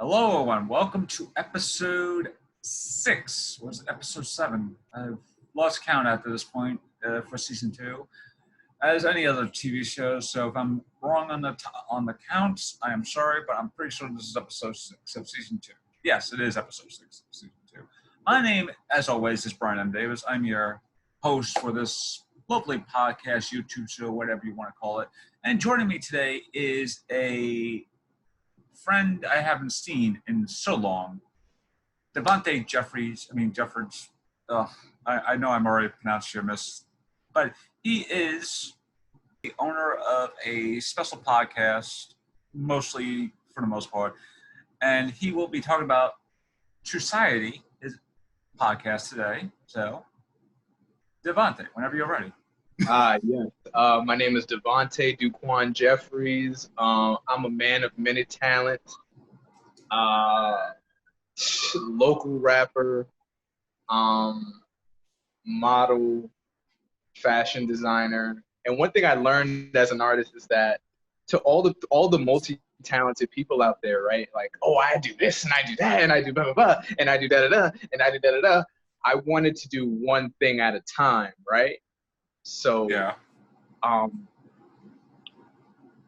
Hello, everyone. Welcome to episode 6. Or is it episode 7? I've lost count after this point for season 2, as any other TV shows. So if I'm wrong on the counts, I am sorry, but I'm pretty sure this is episode 6 of season 2. Yes, it is episode 6 of season 2. My name, as always, is Bryan M. Davis. I'm your host for this lovely podcast, YouTube show, whatever you want to call it. And joining me today is a friend I haven't seen in so long, Devante Jeffries. I know I'm already pronounced your miss, but he is the owner of a special podcast, mostly for the most part, and he will be talking about Society, his podcast today. So, Devante, whenever you're ready. Yes. My name is Devante Jeffries. I'm a man of many talents. Local rapper, model, fashion designer. And one thing I learned as an artist is that to all the multi-talented people out there, right? Like, oh, I do this and I do that and I do blah blah blah and I do da da da and I do da da da. I wanted to do one thing at a time, right? So Yeah.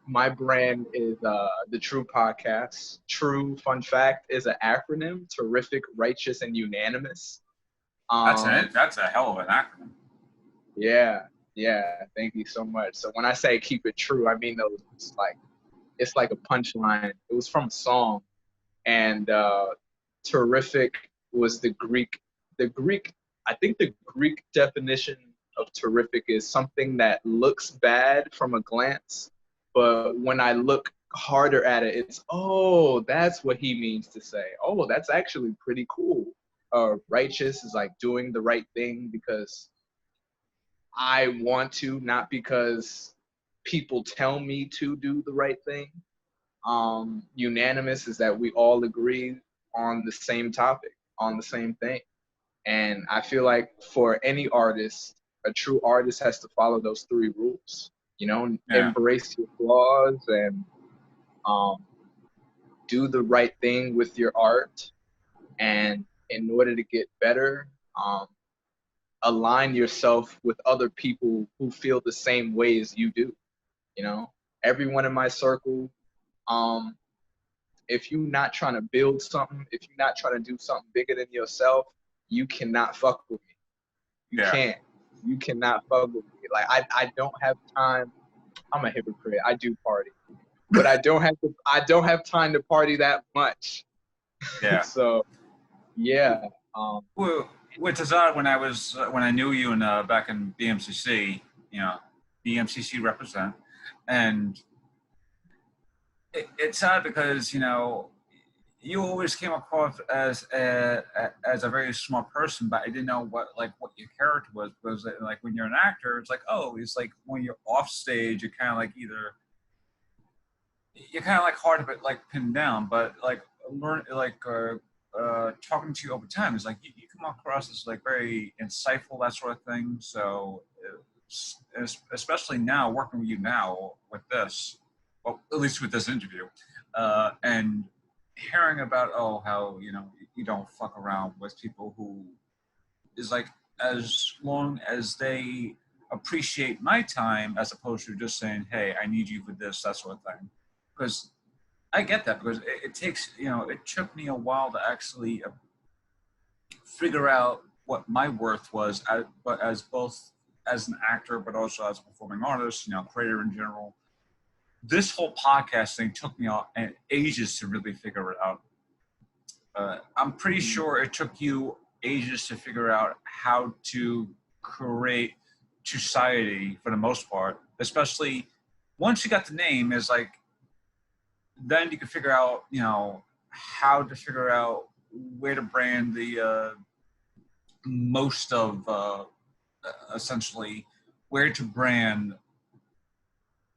My brand is the True Podcast. True, fun fact, is an acronym: terrific, righteous, and unanimous. That's it. That's a hell of an acronym. Yeah. Thank you so much. So when I say keep it true, I mean it's like a punchline. It was from a song, and terrific was the Greek. I think the Greek definition of terrific is something that looks bad from a glance, but when I look harder at it, it's, oh, that's what he means to say. Oh, that's actually pretty cool. Righteous is like doing the right thing because I want to, not because people tell me to do the right thing. Unanimous is that we all agree on the same topic, on the same thing. And I feel like for any artist, a true artist has to follow those 3 rules. Embrace your flaws and do the right thing with your art. And in order to get better, align yourself with other people who feel the same way as you do. Everyone in my circle, if you're not trying to build something, if you're not trying to do something bigger than yourself, you cannot fuck with me. You cannot fuck with me. Like I don't have time. I'm a hypocrite. I do party, but I don't have time to party that much. Yeah. So, yeah. Well, which is odd when I knew you back in BMCC, BMCC represent, and it's odd because you always came across as a very smart person, but I didn't know what your character was. Because like when you're an actor, it's like, oh, it's like when you're off stage, you're kind of like hard to pin down, but talking to you over time is like you come across as like very insightful, that sort of thing. So especially now working with you now with this, well, at least with this interview, and hearing about how you don't fuck around with people who is like, as long as they appreciate my time as opposed to just saying, hey, I need you for this, that sort of thing. Because I get that, because it takes, it took me a while to actually figure out what my worth was, but as both as an actor, but also as a performing artist, creator in general. This whole podcast thing took me ages to really figure it out. I'm pretty sure it took you ages to figure out how to create Society for the most part, especially once you got the name. Is like, then you can figure out, how to figure out where to brand the most of essentially where to brand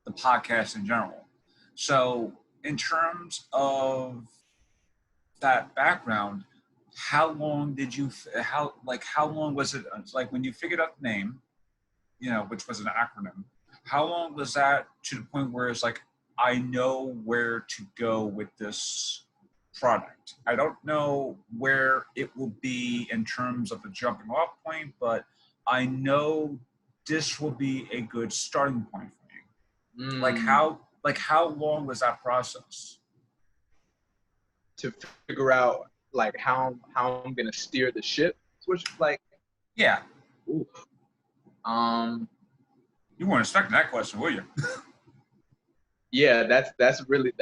the podcast in general. So in terms of that background, how long was it like when you figured out the name, which was an acronym? How long was that to the point where it's like, I know where to go with this product. I don't know where it will be in terms of the jumping off point, but I know this will be a good starting point for me. Mm, Like how long was that process? to figure out like how I'm gonna steer the ship, which like, Yeah, ooh, um, you weren't expecting that question, were you? yeah, that's a really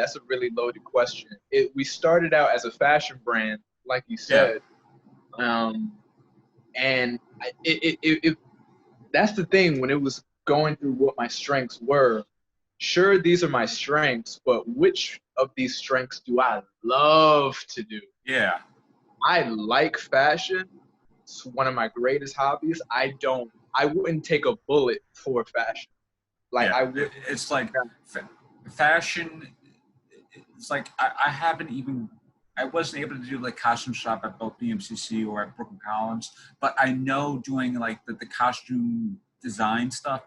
loaded question. We started out as a fashion brand, like you Yeah, said, and it that's the thing when it was going through what my strengths were. Sure, these are my strengths, but which of these strengths do I love to do? yeah. I like fashion. It's one of my greatest hobbies. I wouldn't take a bullet for fashion. Like Yeah, I wouldn't. it's like fashion. It's like I haven't even. I wasn't able to do like costume shop at both BMCC or at Brooklyn Collins, but I know doing like the costume design stuff.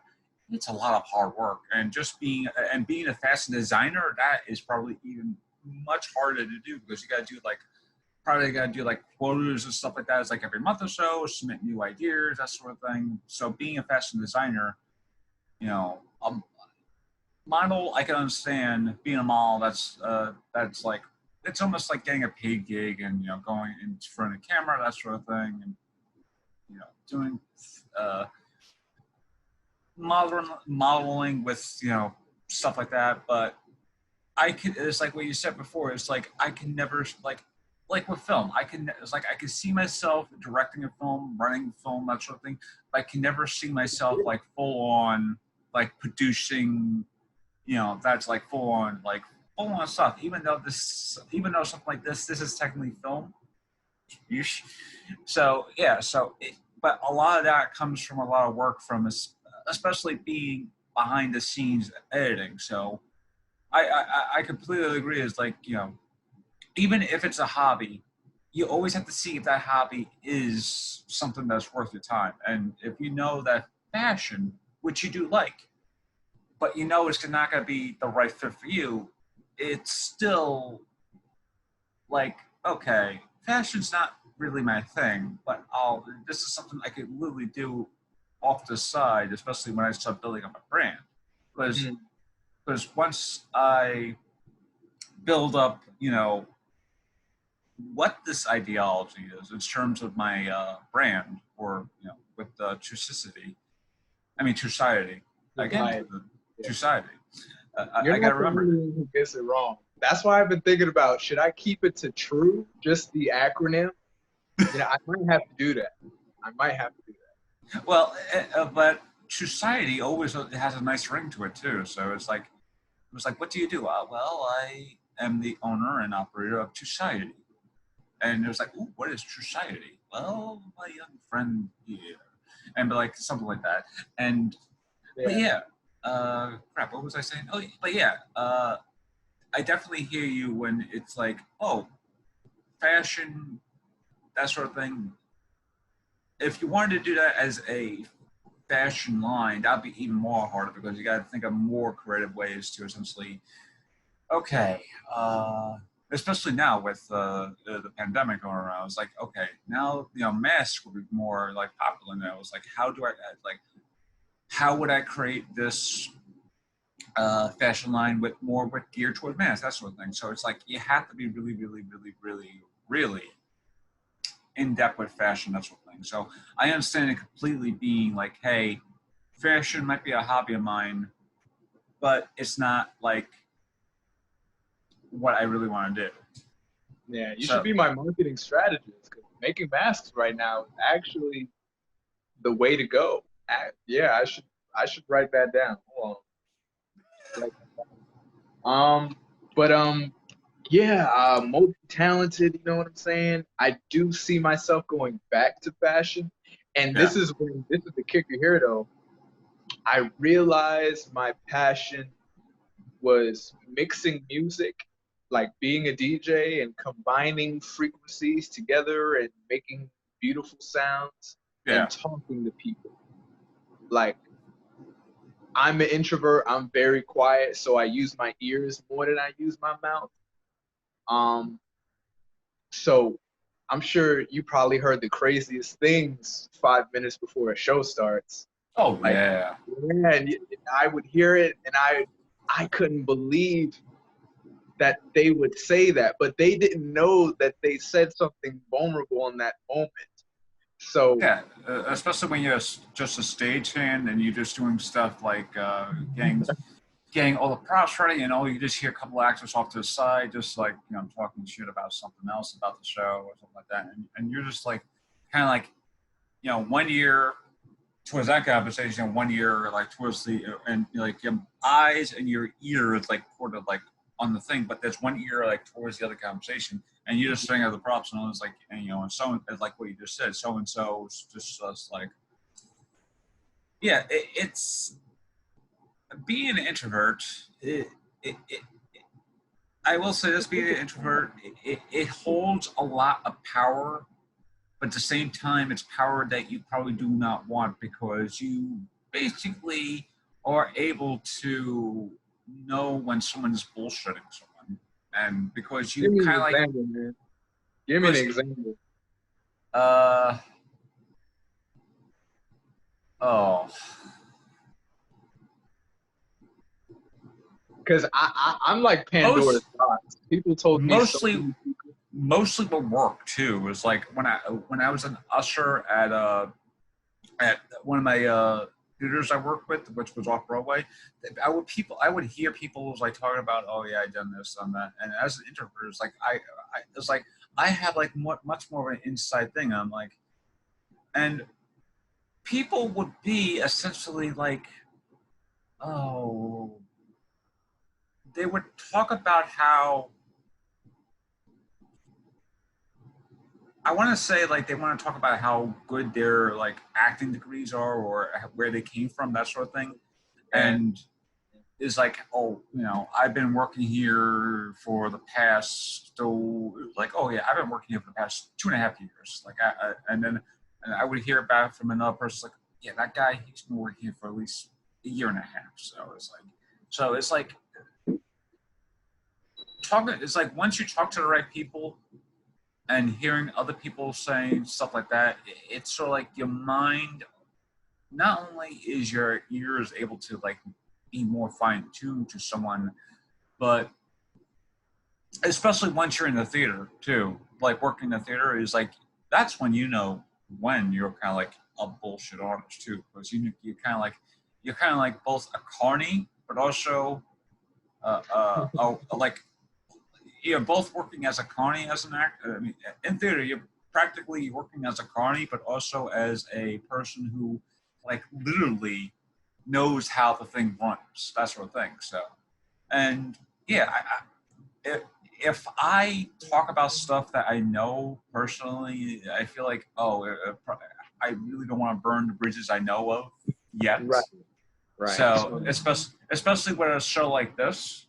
It's a lot of hard work, and just being a fashion designer, that is probably even much harder to do because you got to do like probably got to do like quotas and stuff like that. It's like every month or so, submit new ideas, that sort of thing. So being a fashion designer, you know, model I can understand. Being a model, that's like it's almost like getting a paid gig and going in front of the camera, that sort of thing, and doing uh, modeling with stuff like that. But I can it's like what you said before. It's like I can never like with film. It's like I can see myself directing a film, running a film, that sort of thing. But I can never see myself like full on like producing that's like full on stuff. Even though something like this is technically film. So yeah, but a lot of that comes from a lot of work from us, especially being behind the scenes editing. So I completely agree. It's like even if it's a hobby, you always have to see if that hobby is something that's worth your time. And if you know that fashion, which you do like, but it's not going to be the right fit for you, it's still like, okay, fashion's not really my thing, but this is something I could literally do off the side, especially when I start building up a brand. Because Mhm. because once I build up, what this ideology is in terms of my brand, or with Trucicity, I mean Truciety, again Society. the Yeah. Truciety. You're I got to not the remember. only one who gets it wrong. That's why I've been thinking about should I keep it to true, just the acronym? I might have to do that. I might have to do Well, but society always has a nice ring to it too. So it was like, what do you do? Well, I am the owner and operator of society. And it was like, ooh, what is society? Well, my young friend here, and like something like that. And but that. yeah, crap. What was I saying? Oh, but yeah, I definitely hear you when it's like, oh, fashion, that sort of thing. If you wanted to do that as a fashion line, that'd be even more harder because you got to think of more creative ways to essentially, okay, especially now with the pandemic going around. It's like, okay, now masks will be more like popular now. It's like, how would I create this fashion line with geared toward masks, that sort of thing. So it's like you have to be really, really, really, really, really in depth with fashion, that sort of thing. So I understand it completely being like, hey, fashion might be a hobby of mine, but it's not like what I really want to do. Yeah, you should So be my marketing strategist because making masks right now is actually the way to go. Yeah, I should write that down. Hold on. Um, but yeah, multi-talented. You know what I'm saying? I do see myself going back to fashion, and yeah, this is the kicker here though. I realized my passion was mixing music, like being a DJ and combining frequencies together and making beautiful sounds yeah, and talking to people. Like I'm an introvert, I'm very quiet, so I use my ears more than I use my mouth. Um, So I'm sure you probably heard the craziest things 5 minutes before a show starts. Oh Like, yeah. man, I would hear it, and I couldn't believe that they would say that, but they didn't know that they said something vulnerable in that moment. So Yeah, especially when you're just a stagehand and you're just doing stuff like getting all the props ready, and you just hear a couple of actors off to the side, just like talking shit about something else about the show or something like that, and you're just like kind of like 1 year towards that conversation, 1 year like towards the and like your eyes and your ears like sort of like on the thing, but there's 1 ear like towards the other conversation, and you're just staring at the props, and it's like and so like what you just said, so and so just like it's being an introvert. It I will say this: being an introvert, it holds a lot of power, but at the same time, it's power that you probably do not want because you basically are able to know when someone is bullshitting someone, and because give you me kind an of like example, man. Give me an because example. uh oh Because I'm like Pandora's most box. People told me so mostly many people. mostly the work too was like when I was an usher at one of my theaters I worked with, which was off Broadway. I would hear people was like talking about, oh yeah, I done this, done that, and as an introvert, it's like it's like I have like much more of an inside thing. I'm like, and people would be essentially like, oh, they would talk about how I want to say like they want to talk about how good their like acting degrees are or where they came from, that sort of thing, Yeah, and is like, oh, I've been working here for the past, like, oh yeah, I've been working here for the past 2.5 years. Like, and I would hear back from another person, like, yeah, that guy, he's been working here for at least a year and a half. So it's like it's like once you talk to the right people and hearing other people saying stuff like that, it's sort of like your mind, not only is your ears able to like be more fine tuned to someone, but especially once you're in the theater too, like working in the theater is like that's when when you're kind of like a bullshit artist too, because you you're kind of like both a carny, but also like you're both working as a carny as an actor. I mean, in theater, you're practically working as a carny, but also as a person who like literally knows how the thing runs, that sort of thing. So, and yeah, if I talk about stuff that I know personally, I feel like, I really don't want to burn the bridges I know of yet. right, right. So, especially with a show like this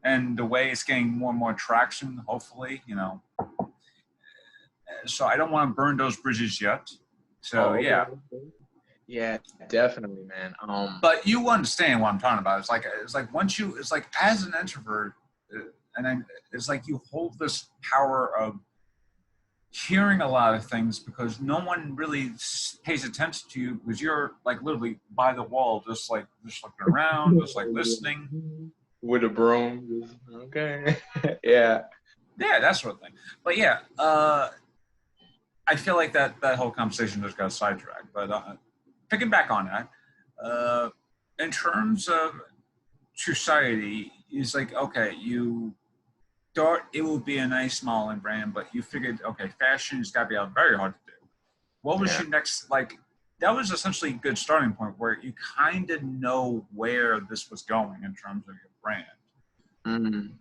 and the way it's getting more and more traction, hopefully, So I don't want to burn those bridges yet. So, Oh, yeah. okay. Yeah, definitely, man. But you understand what I'm talking about. It's like it's like as an introvert, and then it's like you hold this power of hearing a lot of things because no one really pays attention to you because you're like literally by the wall, just looking around, just like listening. With a broom. Okay. Yeah. Yeah, that sort of thing. But yeah, I feel like that whole conversation just got sidetracked. But picking back on that, in terms of society, is like okay, you thought it would be a nice smaller brand, but you figured, okay, fashion's got to be very hard to do. What was Yeah. your next, like, that was essentially a good starting point where you kind of know where this was going in terms of your brand. Mm.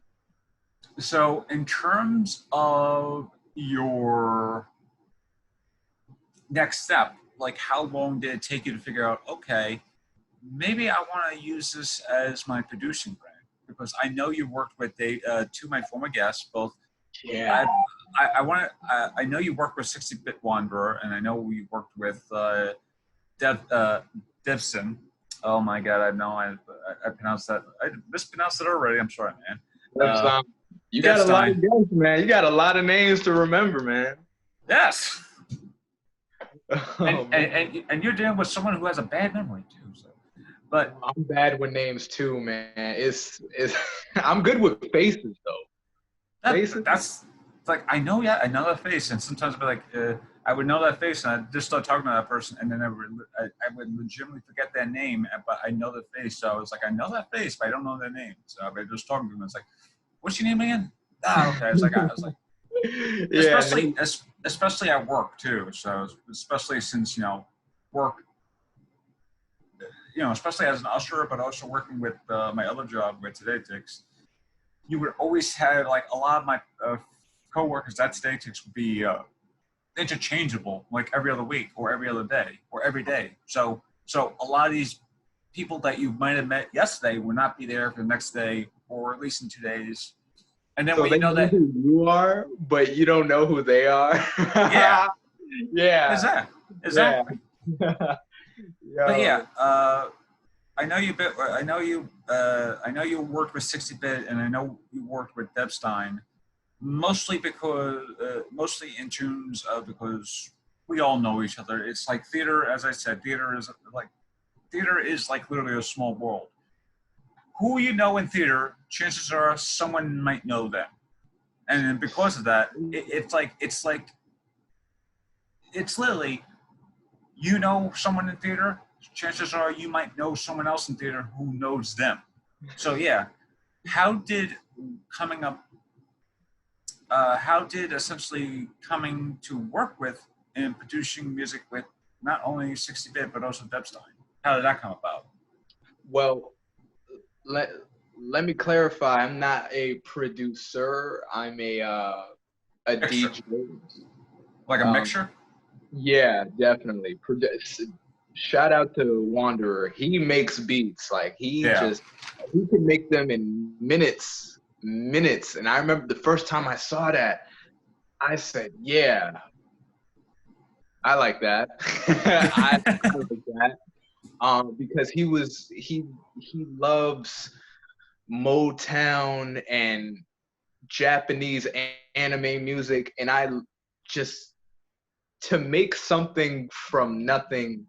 So, in terms of your next step, like, how long did it take you to figure out, okay, maybe I want to use this as my producing brand? Because I know you worked with two of my former guests, both. Yeah. I know you worked with 60-Bit Wanderer, and I know you worked with Devson. Oh my God, I know I pronounced that. I mispronounced it already. I'm sorry, man. That's You got a lot of Devstein. names, man. You got a lot of names to remember, man. Yes. Oh, man. And you're dealing with someone who has a bad memory too. So, but I'm bad with names too, man. It's I'm good with faces though. Faces. that's it's like I know that face, and sometimes I'd be like, I would know that face, and I just start talking to that person, and then I would legitimately forget their name, but I know the face. So I was like, I know that face, but I don't know their name. So I just talking to them. It's like, what's your name again? Ah, okay. I was like, Yeah, name. especially at work too. So especially since work, especially as an usher, but also working with my other job with Today Ticks, you would always have like a lot of my coworkers at Today Ticks would be interchangeable, like every other week or every other day or every day. So a lot of these people that you might have met yesterday will not be there for the next day or at least in 2 days. And then So when you they know know that, who you are, but you don't know who they are. yeah, Yeah, yeah. exactly. But yeah, Yo. I know you bit. I know you worked with 60-bit, and I know you worked with Devstein, mostly in terms of because we all know each other. It's like theater, as I said, theater is like literally a small world. Who you know in theater, chances are someone might know them, and then because of that, it's literally you know someone in theater, chances are you might know someone else in theater who knows them. So yeah, how did coming up, how did essentially coming to work with and producing music with not only 60-bit but also Debstein, how did that come about? Well, let let me clarify. I'm not a producer. I'm a Mixture, DJ. like a Um, mixture. yeah, definitely. Shout out to Wanderer. He makes beats. Like Yeah, he can make them in minutes, minutes. And I remember the first time I saw that, I said, "Yeah, I like that. I like that." Because he loves Motown and Japanese anime music, and I just to make something from nothing.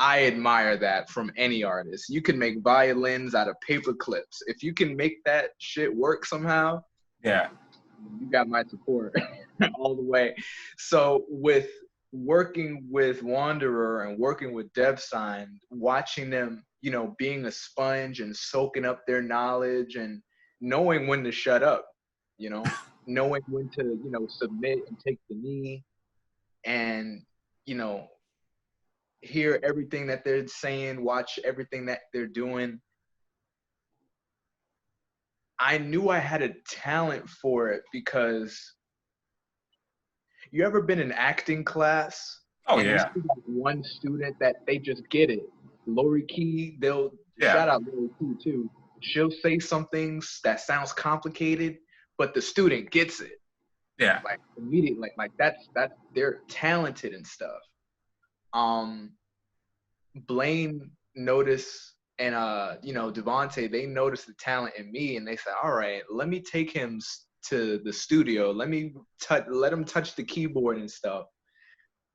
I admire that from any artist. You can make violins out of paper clips. If you can make that shit work somehow, yeah, you got my support all the way. So with working with Wanderer and working with Devsign, watching them, being a sponge and soaking up their knowledge and knowing when to shut up, you know, knowing when to, submit and take the knee and, you know, hear everything that they're saying, watch everything that they're doing. I knew I had a talent for it because you ever been in acting class oh and you see yeah, like one student that they just get it? Lori Key, they'll yeah, shout out Lori Key too. She'll say some things that sounds complicated, but the student gets it yeah. like immediately. Like that's they're talented and stuff. Um, Blaine noticed and Devante, they noticed the talent in me and they said, all right, let me take him to the studio. Let him touch the keyboard and stuff.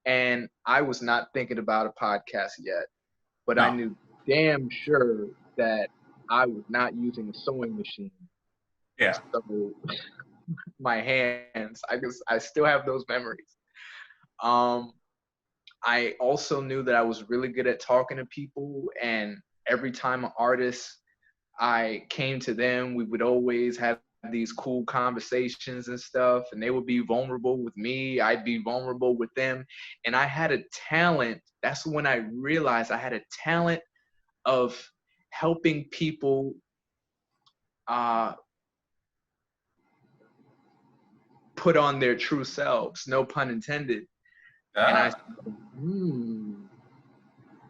And I was not thinking about a podcast yet, but I No, knew damn sure that I was not using a sewing machine. yeah, So my hands, I still have those memories. Um, I also knew that I was really good at talking to people, and every time an artist I came to them, we would always have these cool conversations and stuff, and they would be vulnerable with me, I'd be vulnerable with them, and I had a talent. That's when I realized I had a talent of helping people uh, put on their true selves, no pun intended. And I yeah, said,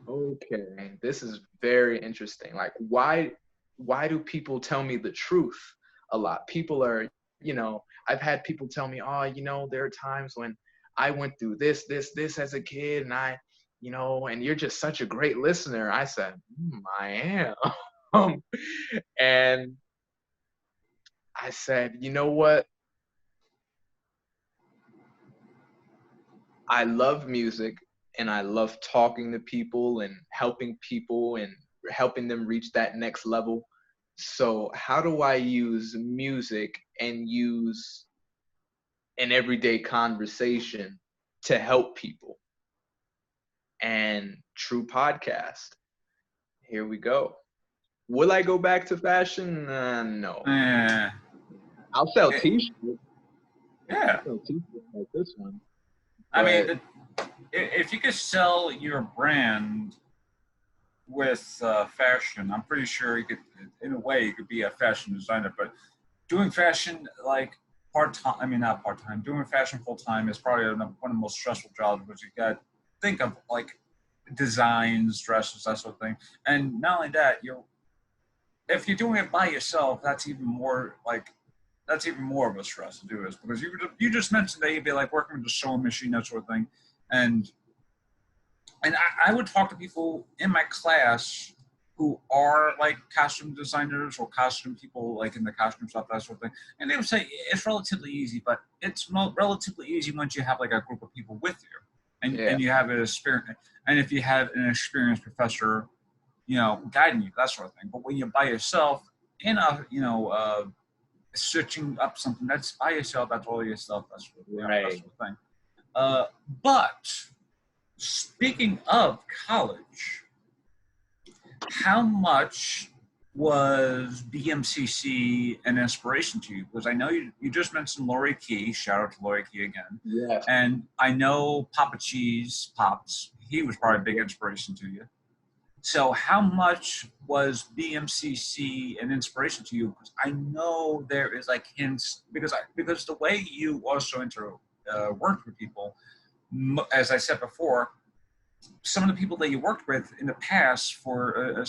okay, this is very interesting. Like, why do people tell me the truth a lot? People are, I've had people tell me, oh, there are times when I went through this as a kid, and and you're just such a great listener. I said, I am. And I said, you know what? I love music and I love talking to people and helping them reach that next level. So how do I use music and use an everyday conversation to help people? And True Podcast. Here we go. Will I go back to fashion? No. Eh, I'll sell it, t-shirts. yeah. I'll sell t-shirts like this one. I mean, But if you could sell your brand with fashion, I'm pretty sure you could, in a way, you could be a fashion designer. But doing fashion like part time, I mean, not part time, doing fashion full time is probably one of the most stressful jobs because you got to think of like designs, dresses, that sort of thing. And not only that, if you're doing it by yourself, that's even more of a stress to do this because you just mentioned that you'd be like working with the sewing machine, that sort of thing, and I would talk to people in my class who are like costume designers or costume people like in the costume shop, that sort of thing, and they would say it's relatively easy, but it's relatively easy once you have like a group of people with you, yeah, and you have an experience, and if you have an experienced professor, guiding you, that sort of thing. But when you're by yourself in a, searching up something that's by yourself, that's all yourself, that right. sort of thing. But speaking of college, how much was BMCC an inspiration to you? Because I know you just mentioned Lori Key. Shout out to Lori Key again. Yes. And I know Papa Cheese Pops. He was probably a big inspiration to you. So how much was BMCC an inspiration to you? Because I know there is like hints because the way you also worked with people, as I said before, some of the people that you worked with in the past for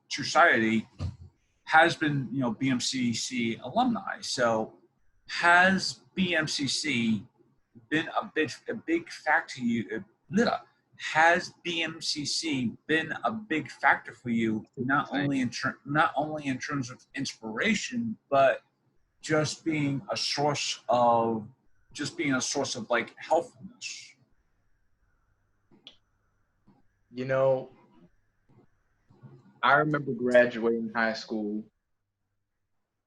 Society has been BMCC alumni. So has BMCC been a big factor to you? Has BMCC been a big factor for you, not only in terms of inspiration, but just being a source of like helpfulness? You know, I remember graduating high school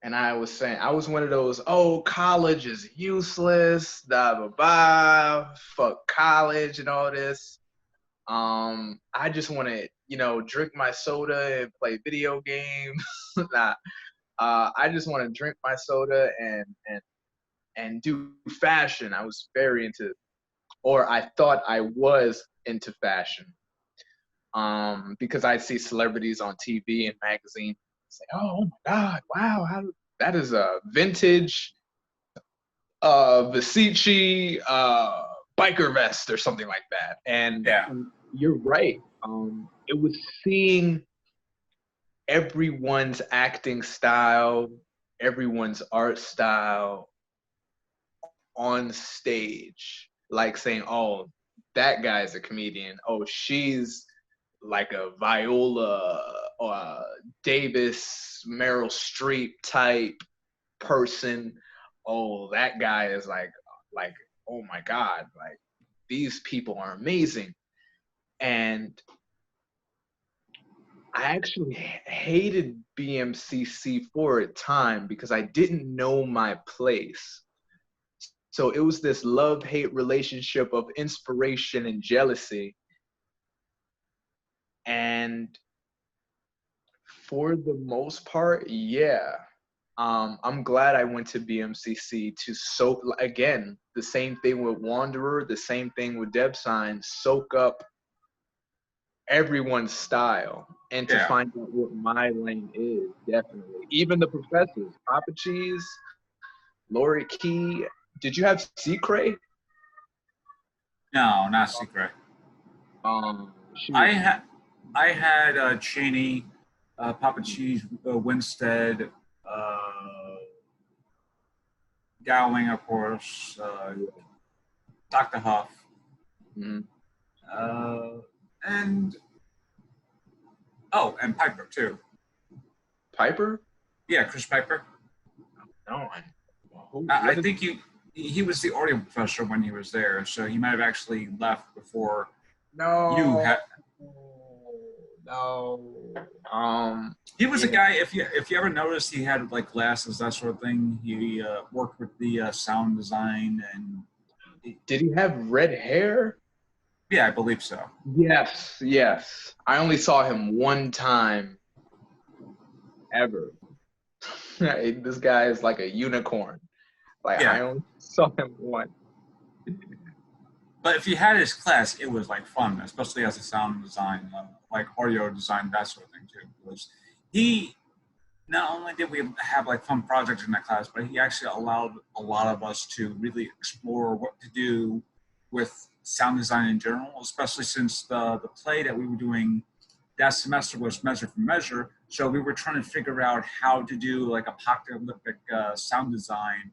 and I was saying, I was one of those, oh, college is useless, blah, blah, blah, fuck college and all this. I just want to, drink my soda and play video games. Nah, I just want to drink my soda and do fashion. I was very into, or I thought I was into fashion. Because I see celebrities on TV and magazines say, "Oh my God, wow, that is a vintage Versace biker vest or something like that." And Yeah, you're right. It was seeing everyone's acting style, everyone's art style on stage, like saying, "Oh, that guy's a comedian. Oh, she's like a Viola or a Davis, Meryl Streep type person. Oh, that guy is like, oh my God, like these people are amazing." And I actually hated BMCC for a time because I didn't know my place. So it was this love-hate relationship of inspiration and jealousy. And for the most part, yeah. I'm glad I went to BMCC to soak, again, the same thing with Wanderer, the same thing with Deb Sign, soak up everyone's style and to yeah. find out what my lane is, definitely. Even the professors, Papa Cheese, Lori Key. Did you have Secret? No, not secret. She I was had I had Cheney, Papa Cheese, Winstead, Dowling, of course, Dr. Huff, mm-hmm. uh, and and Piper too. Piper? Yeah, Chris Piper. No, who? I What is? think he was the audio professor when he was there, so he might have actually left before you No, had. no. He was a Yeah. guy. If you ever noticed, he had like glasses, that sort of thing. He worked with the sound design, and Did he have red hair? yeah, I believe so. Yes, yes. I only saw him one time ever. This guy is like a unicorn. Like Yeah, I only saw him once. but if you had his class, it was like fun, especially as a sound design, like audio design, that sort of thing too. Because he not only did we have like fun projects in that class, but he actually allowed a lot of us to really explore what to do with sound design in general, especially since the play that we were doing that semester was Measure for Measure. So we were trying to figure out how to do like apocalyptic sound design. Oh,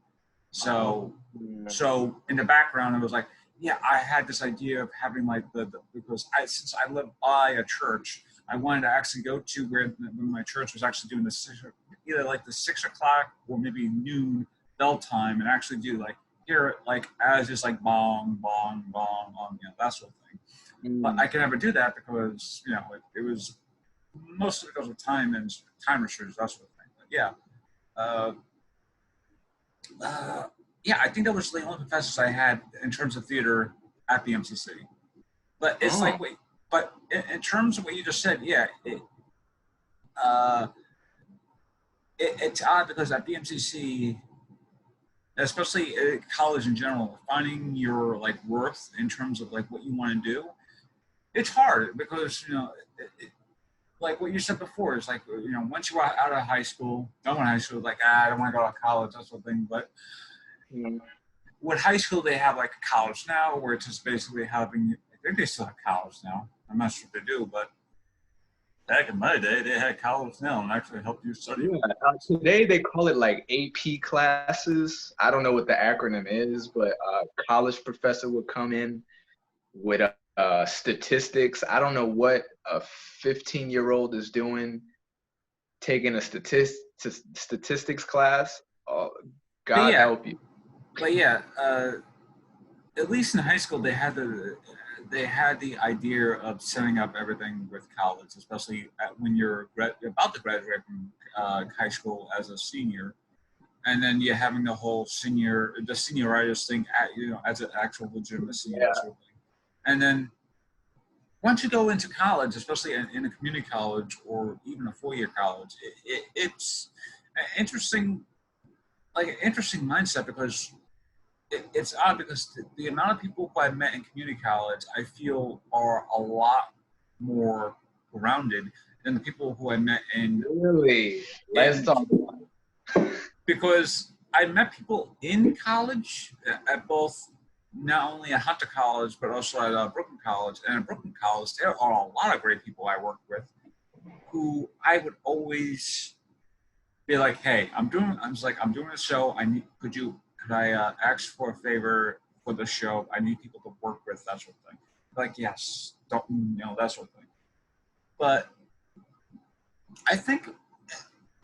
So yeah. so in the background, it was like, yeah, I had this idea of having like the because since I live by a church, I wanted to actually go to where my church was actually doing this either like the 6 o'clock or maybe noon bell time, and actually do like hear it like as just like bong bong bong on that sort of thing. But I Mm. could never do that because it was mostly because of time and time restrictions, that sort of thing. But yeah, uh, uh, yeah, I think that was the only professors I had in terms of theater at the MCC. But it's Oh, like, wait, but in terms of what you just said, yeah, uh, it's odd because at BMCC, especially at college in general, finding your like worth in terms of like what you want to do, it's hard because like what you said before is like once you are out of high school, done with high school, like I don't want to go to college, that sort of thing. But mm. with high school, they have like a college now, where it's just basically having. I think they still have college now. I'm not sure if they do, but back in my day, they had college now and actually helped you study. Yeah. Today they call it like AP classes. I don't know what the acronym is, but college professor would come in with statistics. I don't know what a 15-year-old is doing taking a statistics class. Oh, But God yeah, help you. but yeah, at least in high school, they had the idea of setting up everything with college, especially when you're about to graduate from high school as a senior, and then you're having the senioritis thing as an actual legitimacy, that Yeah. sort of thing. And then once you go into college, especially in a community college or even a 4-year college, it's an interesting, like an interesting mindset because it's odd because the amount of people who I've met in community college, I feel are a lot more grounded than the people who I met Really? Let's in talk about because I met people in college at both not only at Hunter College but also at Brooklyn College. And at Brooklyn College, there are a lot of great people I worked with who I would always be like, "Hey, I'm doing a show. Could I ask for a favor for the show? I need people to work with, that sort of thing." Like, yes, don't that sort of thing. But I think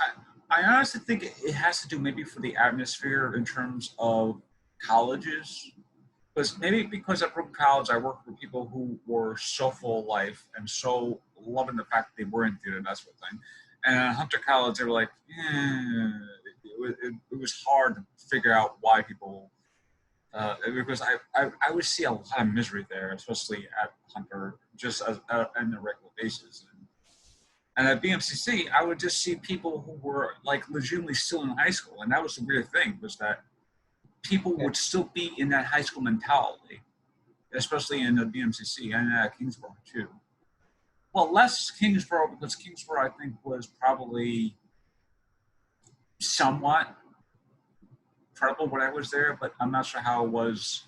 I, I honestly think it has to do maybe for the atmosphere in terms of colleges. Because maybe because at Brooklyn College, I worked with people who were so full of life and so loving the fact that they were in theater and that sort of thing. And at Hunter College, they were like, it was hard to figure out why people, because I would see a lot of misery there, especially at Hunter, just as on a regular basis. And at BMCC, I would just see people who were like legitimately still in high school, and that was the weird thing was that people it. would still be in that high school mentality, especially in the BMCC and at Kingsborough too. Well, less Kingsborough because Kingsborough I think was probably somewhat credible when I was there, but I'm not sure how it was.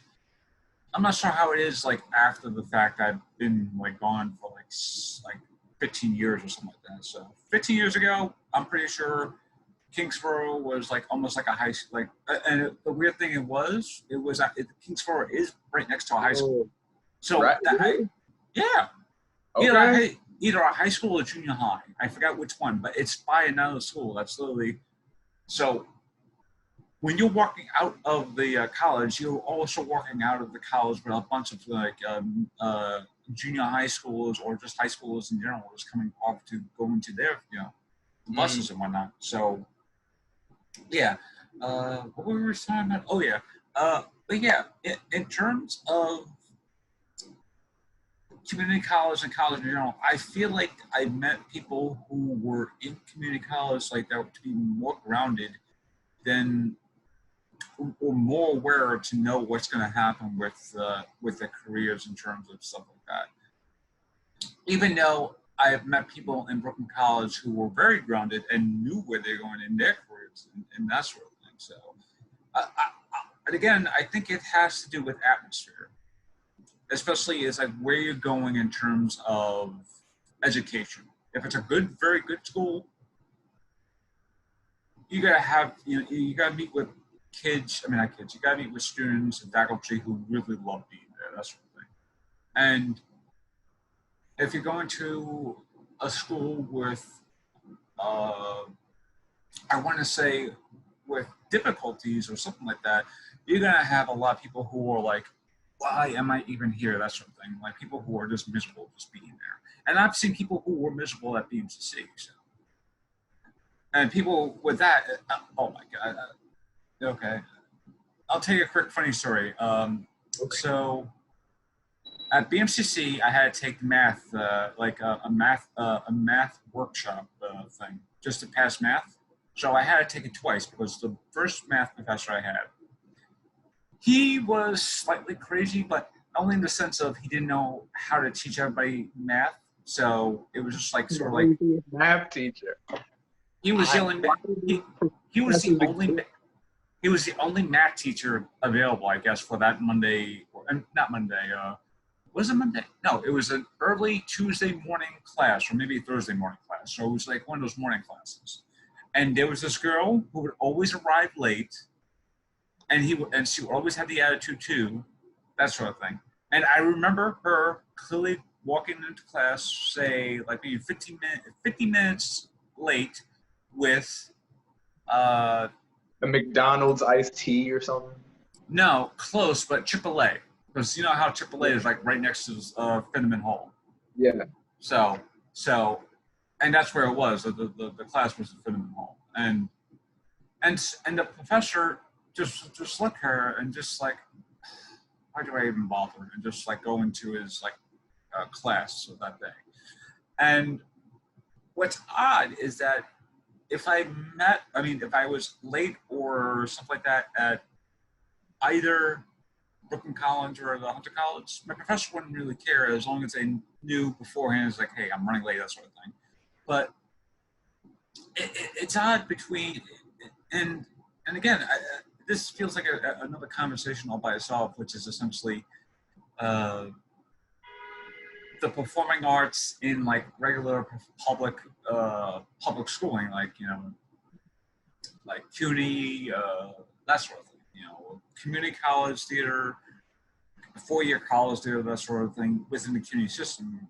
I'm not sure how it is like after the fact. I've been like gone for like 15 years or something like that. So 15 years ago, I'm pretty sure Kingsborough was like almost like a high school. Like, and the weird thing Kingsborough is right next to a high school. Oh, So right. Really? yeah, Okay. either a high school or junior high. I forgot which one, but it's by another school. That's literally So when you're walking out of the college, you're also walking out of the college with a bunch of like junior high schoolers or just high schoolers in general just coming off to go into their buses and whatnot. So yeah, what were we talking about? Oh yeah, but yeah, in terms of community college and college in general, I feel like I met people who were in community college like that to be more grounded than or more aware to know what's going to happen with their careers in terms of stuff like that. Even though I have met people in Brooklyn College who were very grounded and knew where they're going in their careers and that sort of thing. So, and again, I think it has to do with atmosphere, especially as like where you're going in terms of education. If it's a good, very good school, you gotta have you gotta meet with kids. I mean, not kids. You gotta meet with students and faculty who really love being there. That sort of thing. And if you're going to a school with, I want to say, with difficulties or something like that, you're gonna have a lot of people who are like, why am I even here? That sort of thing. Like people who are just miserable just being there. And I've seen people who were miserable at BMCC. So. And people with that, oh my God. Okay. I'll tell you a quick funny story. Okay. So at BMCC, I had to take math, like a math workshop thing, just to pass math. So I had to take it twice because the first math professor I had, he was slightly crazy, but only in the sense of he didn't know how to teach everybody math. So it was just like sort of like math teacher. He was the only he was the only he was the only math teacher available, I guess, for that Monday, or not Monday. Was it Monday? No, it was an early Tuesday morning class, or maybe a Thursday morning class. So it was like one of those morning classes. And there was this girl who would always arrive late, and she would always have the attitude too, that sort of thing. And I remember her clearly walking into class, say like maybe 50 minutes late, with a McDonald's iced tea or something. No, close, but AAA. Because you know how AAA is like right next to Finneman Hall. Yeah. So, and that's where it was. The class was at Finneman Hall, and the professor just looked at her and just like, why do I even bother? And just like go into his like class of that day. And what's odd is that if I was late or something like that at either Brooklyn College or the Hunter College, my professor wouldn't really care as long as they knew beforehand. It's like, hey, I'm running late, that sort of thing. But it's odd between, and again, this feels like another conversation all by itself, which is essentially the performing arts in like regular public schooling, like like CUNY, that sort of thing. Community college theater, 4-year college theater, that sort of thing within the CUNY system,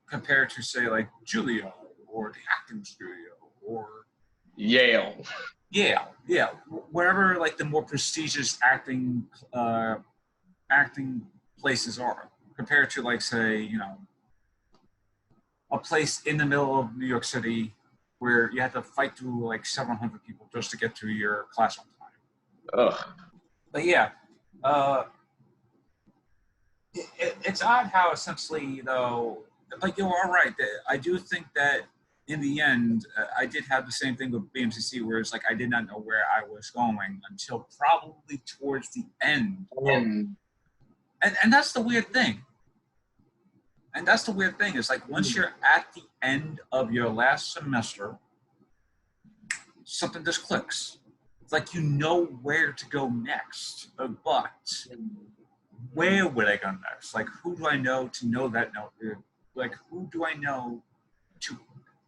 compared to say like Juilliard or the acting studio or Yale. Yeah, wherever like the more prestigious acting places are, compared to like say a place in the middle of New York City where you have to fight through like several hundred people just to get to your class on time. Ugh. But yeah, it's odd how essentially though, but you're all right. I do think that in the end, I did have the same thing with BMCC, where it's like I did not know where I was going until probably towards the end. And that's the weird thing. And that's the weird thing is like once you're at the end of your last semester, something just clicks. It's like you know where to go next, but where would I go next? Like who do I know to know that note? Like who do I know to,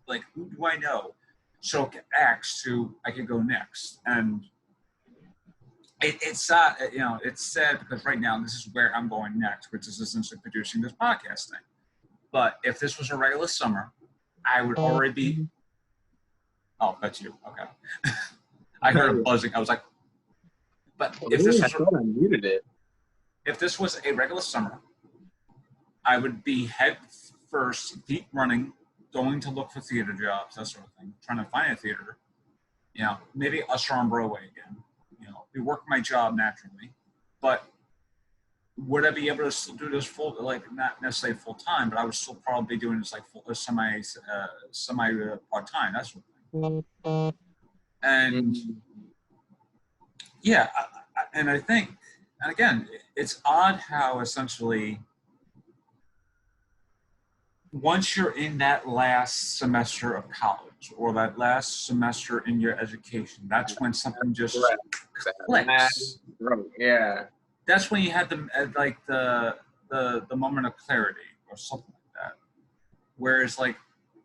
like who do I know so I can ask to I can go next? And it's sad, it's sad because right now this is where I'm going next, which is essentially producing this podcast thing. But if this was a regular summer, I would already be. Oh, that's you. Okay. I heard a buzzing. I was like, but Oh, really? I thought I muted it. if this was a regular summer, I would be head first, feet running, going to look for theater jobs, that sort of thing, trying to find a theater. You know, maybe usher on Broadway again. You know, be working my job naturally, but would I be able to still do this full, like not necessarily full time, but I would still probably be doing this like full, semi part time. That sort of thing. And yeah, and I think, and again, it's odd how essentially once you're in that last semester of college or that last semester in your education, that's when something just clicks. Yeah. That's when you had the moment of clarity or something like that. Whereas like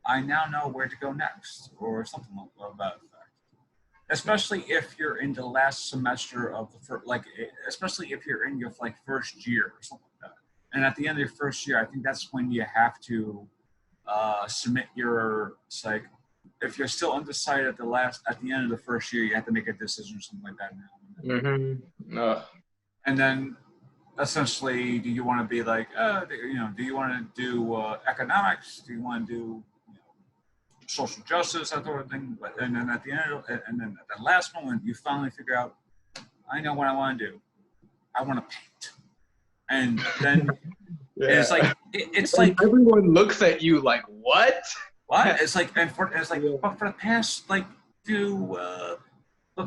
I now know where to go next or something like that effect. Especially if you're in the last semester of the first, like especially if you're in your like first year or something like that. And at the end of your first year, I think that's when you have to submit your, it's like, if you're still undecided at the end of the first year, you have to make a decision or something like that now. Mm-hmm. And then essentially, do you want to be like, do you want to do economics? Do you want to do social justice, that sort of thing? And then at the end, and then at the last moment, you finally figure out, I know what I want to do. I want to paint. And then it's like it's like everyone looks at you like, what? What? It's like, but for the past but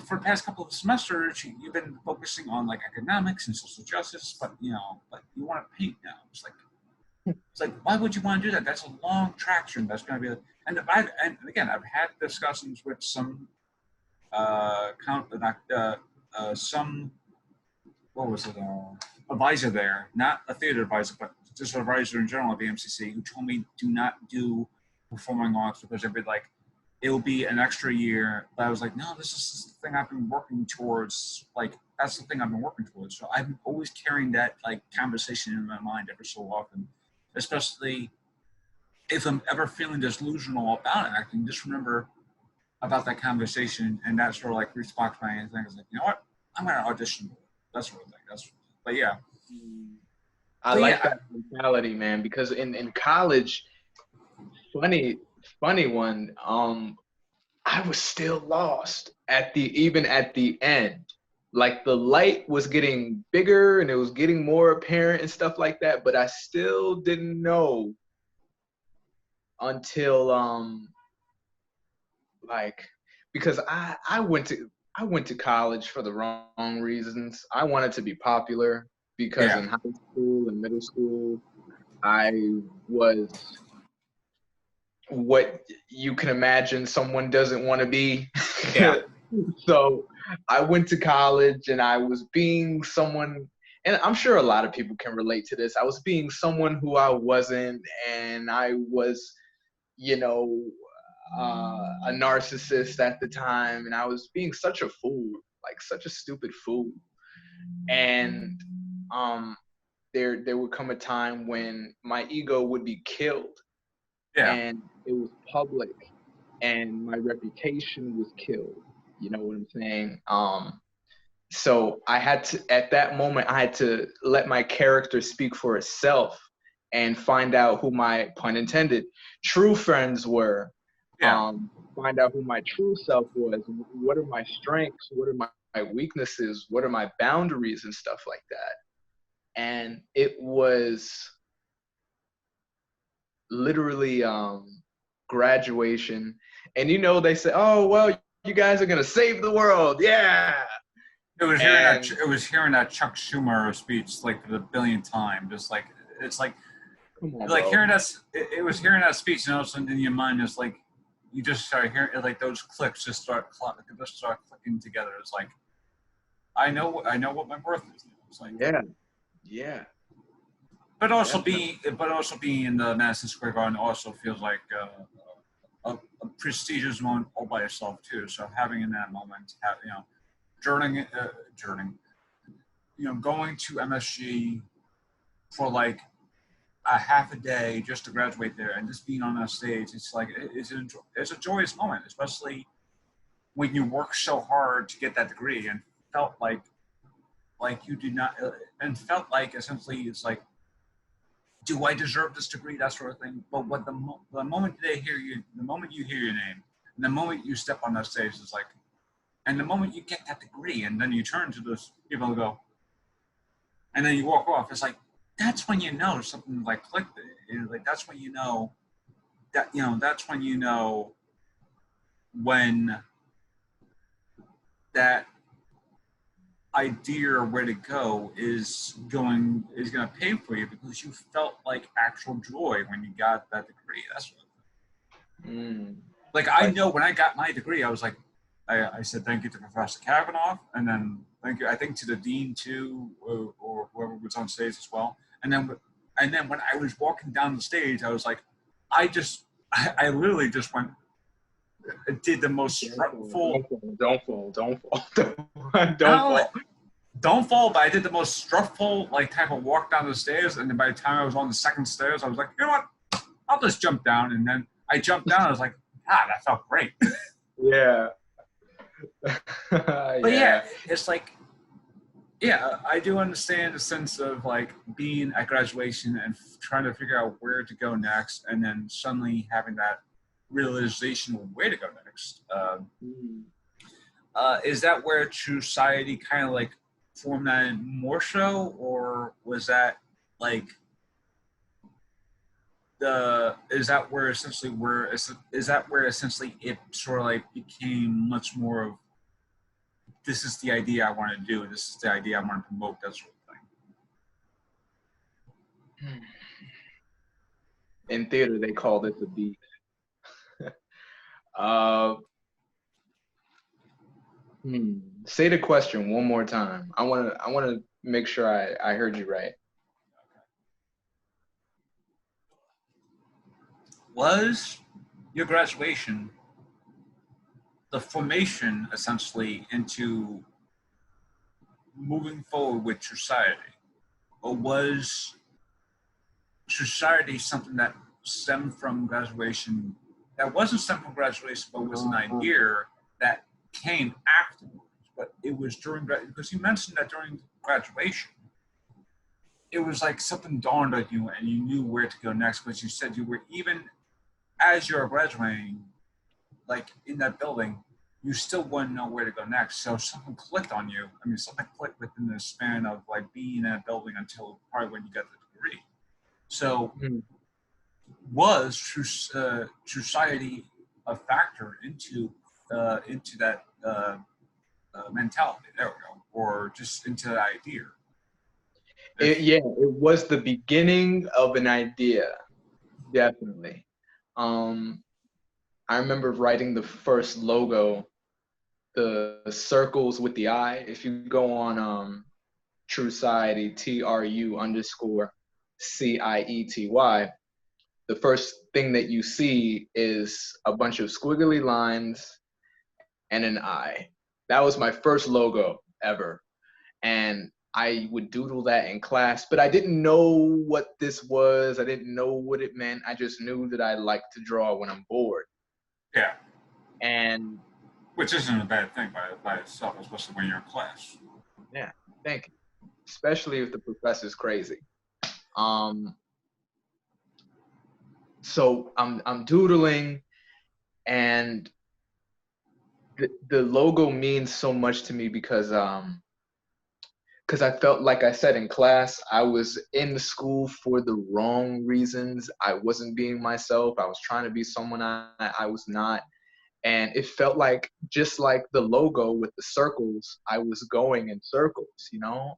for the past couple of semesters, you've been focusing on like economics and social justice, but you want to paint now. It's like, why would you want to do that? That's a long traction. That's going to be, and again, I've had discussions with some, some, what was it, advisor there, not a theater advisor, but just an advisor in general at the MCC, who told me do not do performing arts because it'd be like, it'll be an extra year. But I was like, no, this is the thing I've been working towards. Like, that's the thing I've been working towards. So I'm always carrying that like conversation in my mind every so often, especially if I'm ever feeling disillusional about it. I can just remember about that conversation, and that sort of like resparks my anything. It's like, you know what? I'm going to audition. That sort of thing. But yeah. I like that mentality, man, because in college, funny one, I was still lost even at the end. Like the light was getting bigger and it was getting more apparent and stuff like that, but I still didn't know until because I went to college for the wrong reasons. I wanted to be popular because in high school and middle school, I was what you can imagine someone doesn't want to be. Yeah. So I went to college and I was being someone, and I'm sure a lot of people can relate to this. I was being someone who I wasn't, and I was, a narcissist at the time, and I was being such a fool, like such a stupid fool. And there would come a time when my ego would be killed. Yeah. And it was public, and my reputation was killed. You know what I'm saying? So I had to, at that moment, I had to let my character speak for itself and find out who my, pun intended, true friends were. Yeah. Find out who my true self was. What are my strengths? What are my weaknesses? What are my boundaries and stuff like that? And it was literally graduation, and they say, oh well, you guys are gonna save the world. It was hearing that Chuck Schumer speech like the billionth time. Just like it's like hearing that. It was hearing that speech, and all of a sudden in your mind, it's like you just start hearing it, like those clicks just start clicking together. It's like I know what my worth is. It's like yeah. But also being in the Madison Square Garden also feels like a prestigious moment all by itself too. So having in that moment, journeying, going to MSG for like a half a day just to graduate there and just being on that stage, it's like it's a joyous moment, especially when you work so hard to get that degree and felt like you did not, and felt like essentially it's like, do I deserve this degree, that sort of thing. But what the moment they hear you, the moment you hear your name, and the moment you step on that stage, is like, and the moment you get that degree, and then you turn to those people and go, and then you walk off, it's like, that's when you know something like clicked. Like that's when you know that, that's when you know when that idea or where to go is going to pay for you, because you felt like actual joy when you got that degree. That's what, like, I know when I got my degree, I was like, I said thank you to Professor Kavanaugh, and then thank you, I think, to the dean too, or whoever was on stage as well. And then when I was walking down the stage, I was like, I literally just went, did the most stressful. Don't fall. Don't fall, but I did the most stressful like type of walk down the stairs, and then by the time I was on the second stairs, I was like, you know what? I'll just jump down, and then I jumped down. I was like, that felt great. Yeah. But yeah, it's like, yeah, I do understand the sense of like being at graduation and trying to figure out where to go next, and then suddenly having that realization of where to go next. Is that where True Society kind of like formed that more so, or was that like is that where essentially it sort of like became much more of, this is the idea I want to do, this is the idea I want to promote, that sort of thing? In theater, they call this a beat. Say the question one more time. I want to make sure I heard you right. Was your graduation the formation essentially into moving forward with society, or was society something that stemmed from graduation, that wasn't stemmed from graduation, but was an idea that came afterwards? But it was during, because you mentioned that during graduation, it was like something dawned on you and you knew where to go next, because you said you were, even as you're graduating, like in that building, you still wouldn't know where to go next. So something clicked on you. I mean, something clicked within the span of like being in that building until probably when you got the degree. So was society a factor into that mentality? There we go. Or just into that idea? It was the beginning of an idea, definitely. I remember writing the first logo, the circles with the eye. If you go on True Society, TRU_CIETY, the first thing that you see is a bunch of squiggly lines and an eye. That was my first logo ever. And I would doodle that in class, but I didn't know what this was. I didn't know what it meant. I just knew that I liked to draw when I'm bored. Yeah. And which isn't a bad thing by itself, especially when you're in class. Yeah, thank you. Especially if the professor's crazy. So I'm doodling, and the logo means so much to me because I felt, like I said in class, I was in school for the wrong reasons. I wasn't being myself. I was trying to be someone I was not. And it felt like, just like the logo with the circles, I was going in circles,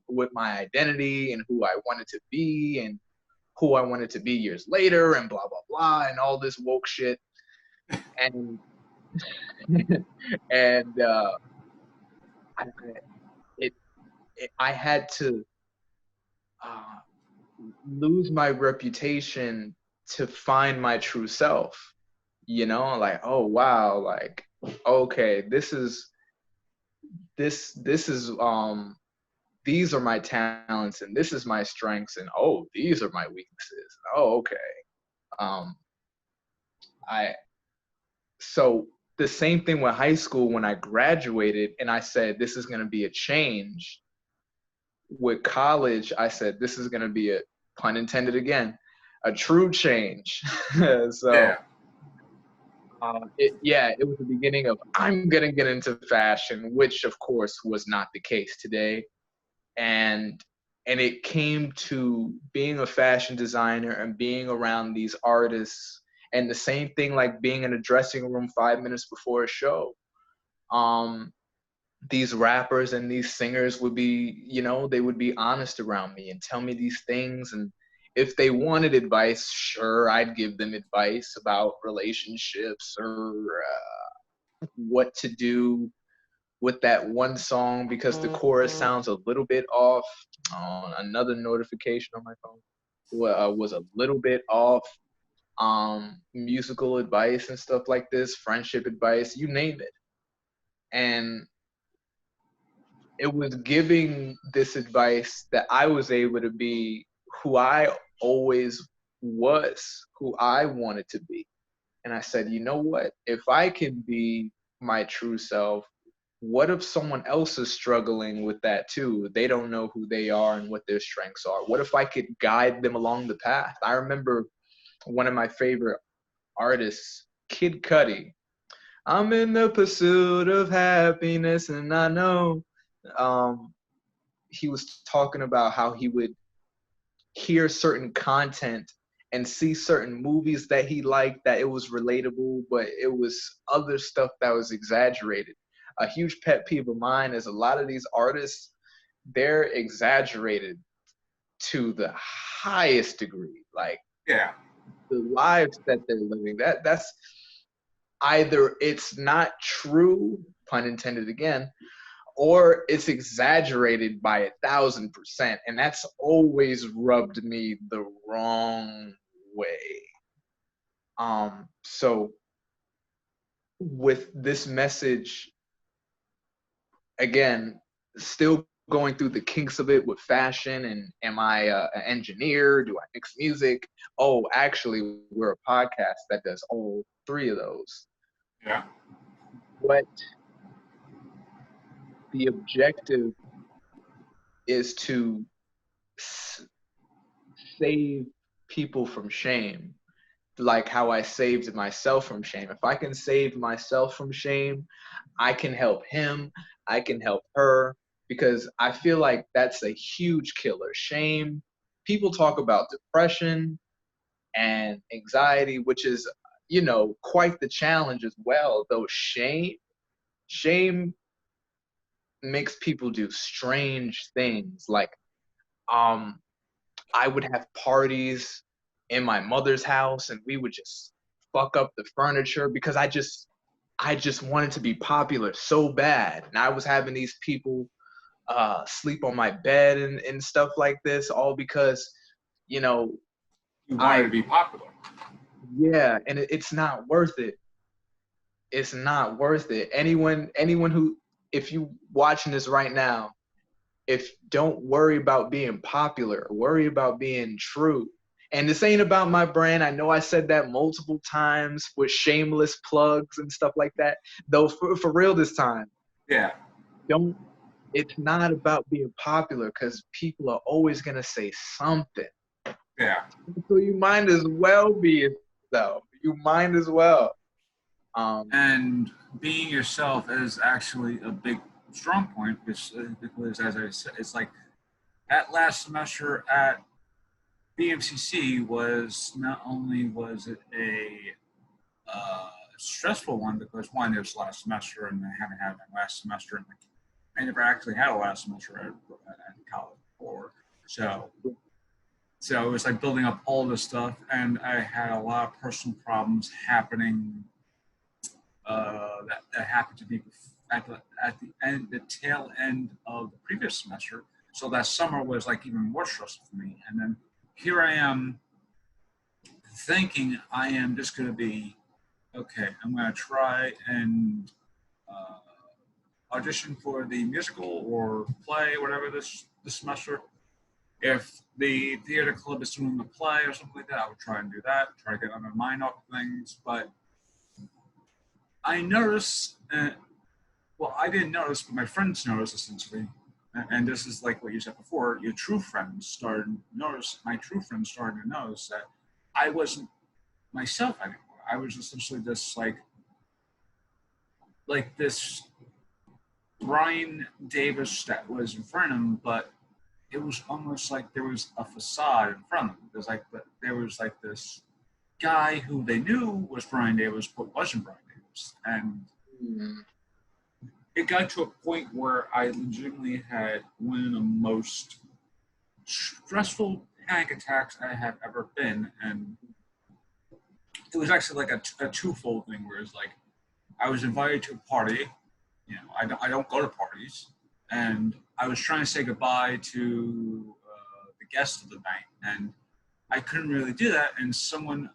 with my identity and who I wanted to be and who I wanted to be years later and blah, blah, blah, and all this woke shit. And I had to lose my reputation to find my true self, like, oh, wow, like, okay, these are my talents and this is my strengths, and oh, these are my weaknesses. Oh, okay. So the same thing with high school when I graduated and I said, this is going to be a change. With college, I said, this is going to be a, pun intended again, a true change. So, Yeah. it was the beginning of, I'm going to get into fashion, which of course was not the case today. And it came to being a fashion designer and being around these artists, and the same thing like being in a dressing room 5 minutes before a show. These rappers and these singers would be, they would be honest around me and tell me these things. And if they wanted advice, sure, I'd give them advice about relationships or what to do with that one song because the chorus sounds a little bit off. Another notification on my phone was a little bit off. Musical advice and stuff like this, friendship advice, you name it. And it was giving this advice that I was able to be who I always was, who I wanted to be. And I said, you know what? If I can be my true self, what if someone else is struggling with that too? They don't know who they are and what their strengths are. What if I could guide them along the path? I remember one of my favorite artists, Kid Cudi. I'm in the pursuit of happiness, and I know he was talking about how he would hear certain content and see certain movies that he liked, that it was relatable, but it was other stuff that was exaggerated. A huge pet peeve of mine is a lot of these artists, they're exaggerated to the highest degree. Like Yeah. the lives that they're living, that's either it's not true, pun intended again, or it's exaggerated by 1,000%. And that's always rubbed me the wrong way. So with this message, again, still going through the kinks of it with fashion, and am I an engineer? Do I mix music? Oh, actually, we're a podcast that does all three of those. Yeah. What the objective is to save people from shame, like how I saved myself from shame. If I can save myself from shame, I can help him, I can help her, because I feel like that's a huge killer. Shame. People talk about depression and anxiety, which is, quite the challenge as well. Though shame makes people do strange things. Like, I would have parties in my mother's house and we would just fuck up the furniture because I just wanted to be popular so bad. And I was having these people sleep on my bed and stuff like this, all because, you know, You wanted to be popular. yeah, and it's not worth it. It's not worth it. Anyone who, if you watching this right now, if don't worry about being popular, worry about being true. And this ain't about my brand. I know I said that multiple times with shameless plugs and stuff like that. Though for real this time, Yeah. don't. It's not about being popular because people are always gonna say something. Yeah. So you might as well be yourself. You might as well. And being yourself is actually a big strong point because as I said, it's like that last semester at BMCC was not only was it a stressful one because one, it was last semester and I haven't had my last semester and like, I never actually had a last semester at college before. So it was like building up all this stuff, and I had a lot of personal problems happening that happened to be at the end, the tail end of the previous semester. So that summer was like even more stressful for me. And then here I am thinking I am just going to be okay. I'm going to try and audition for the musical or play, whatever this semester. If the theater club is doing a play or something like that, I would try and do that. Try to get my mind off things, but I noticed, well, I didn't notice, but my friends noticed essentially. And this is like what you said before. Your true friends started notice. My true friends started to notice that I wasn't myself anymore. I was essentially this like this Brian Davis that was in front of him, but it was almost like there was a facade in front of him. There was like this guy who they knew was Brian Davis, but wasn't Brian Davis, and Mm. it got to a point where I legitimately had one of the most stressful panic attacks I have ever been, and it was actually like a twofold thing where it's like I was invited to a party. I don't go to parties, and I was trying to say goodbye to the guests of the night, and I couldn't really do that. And someone,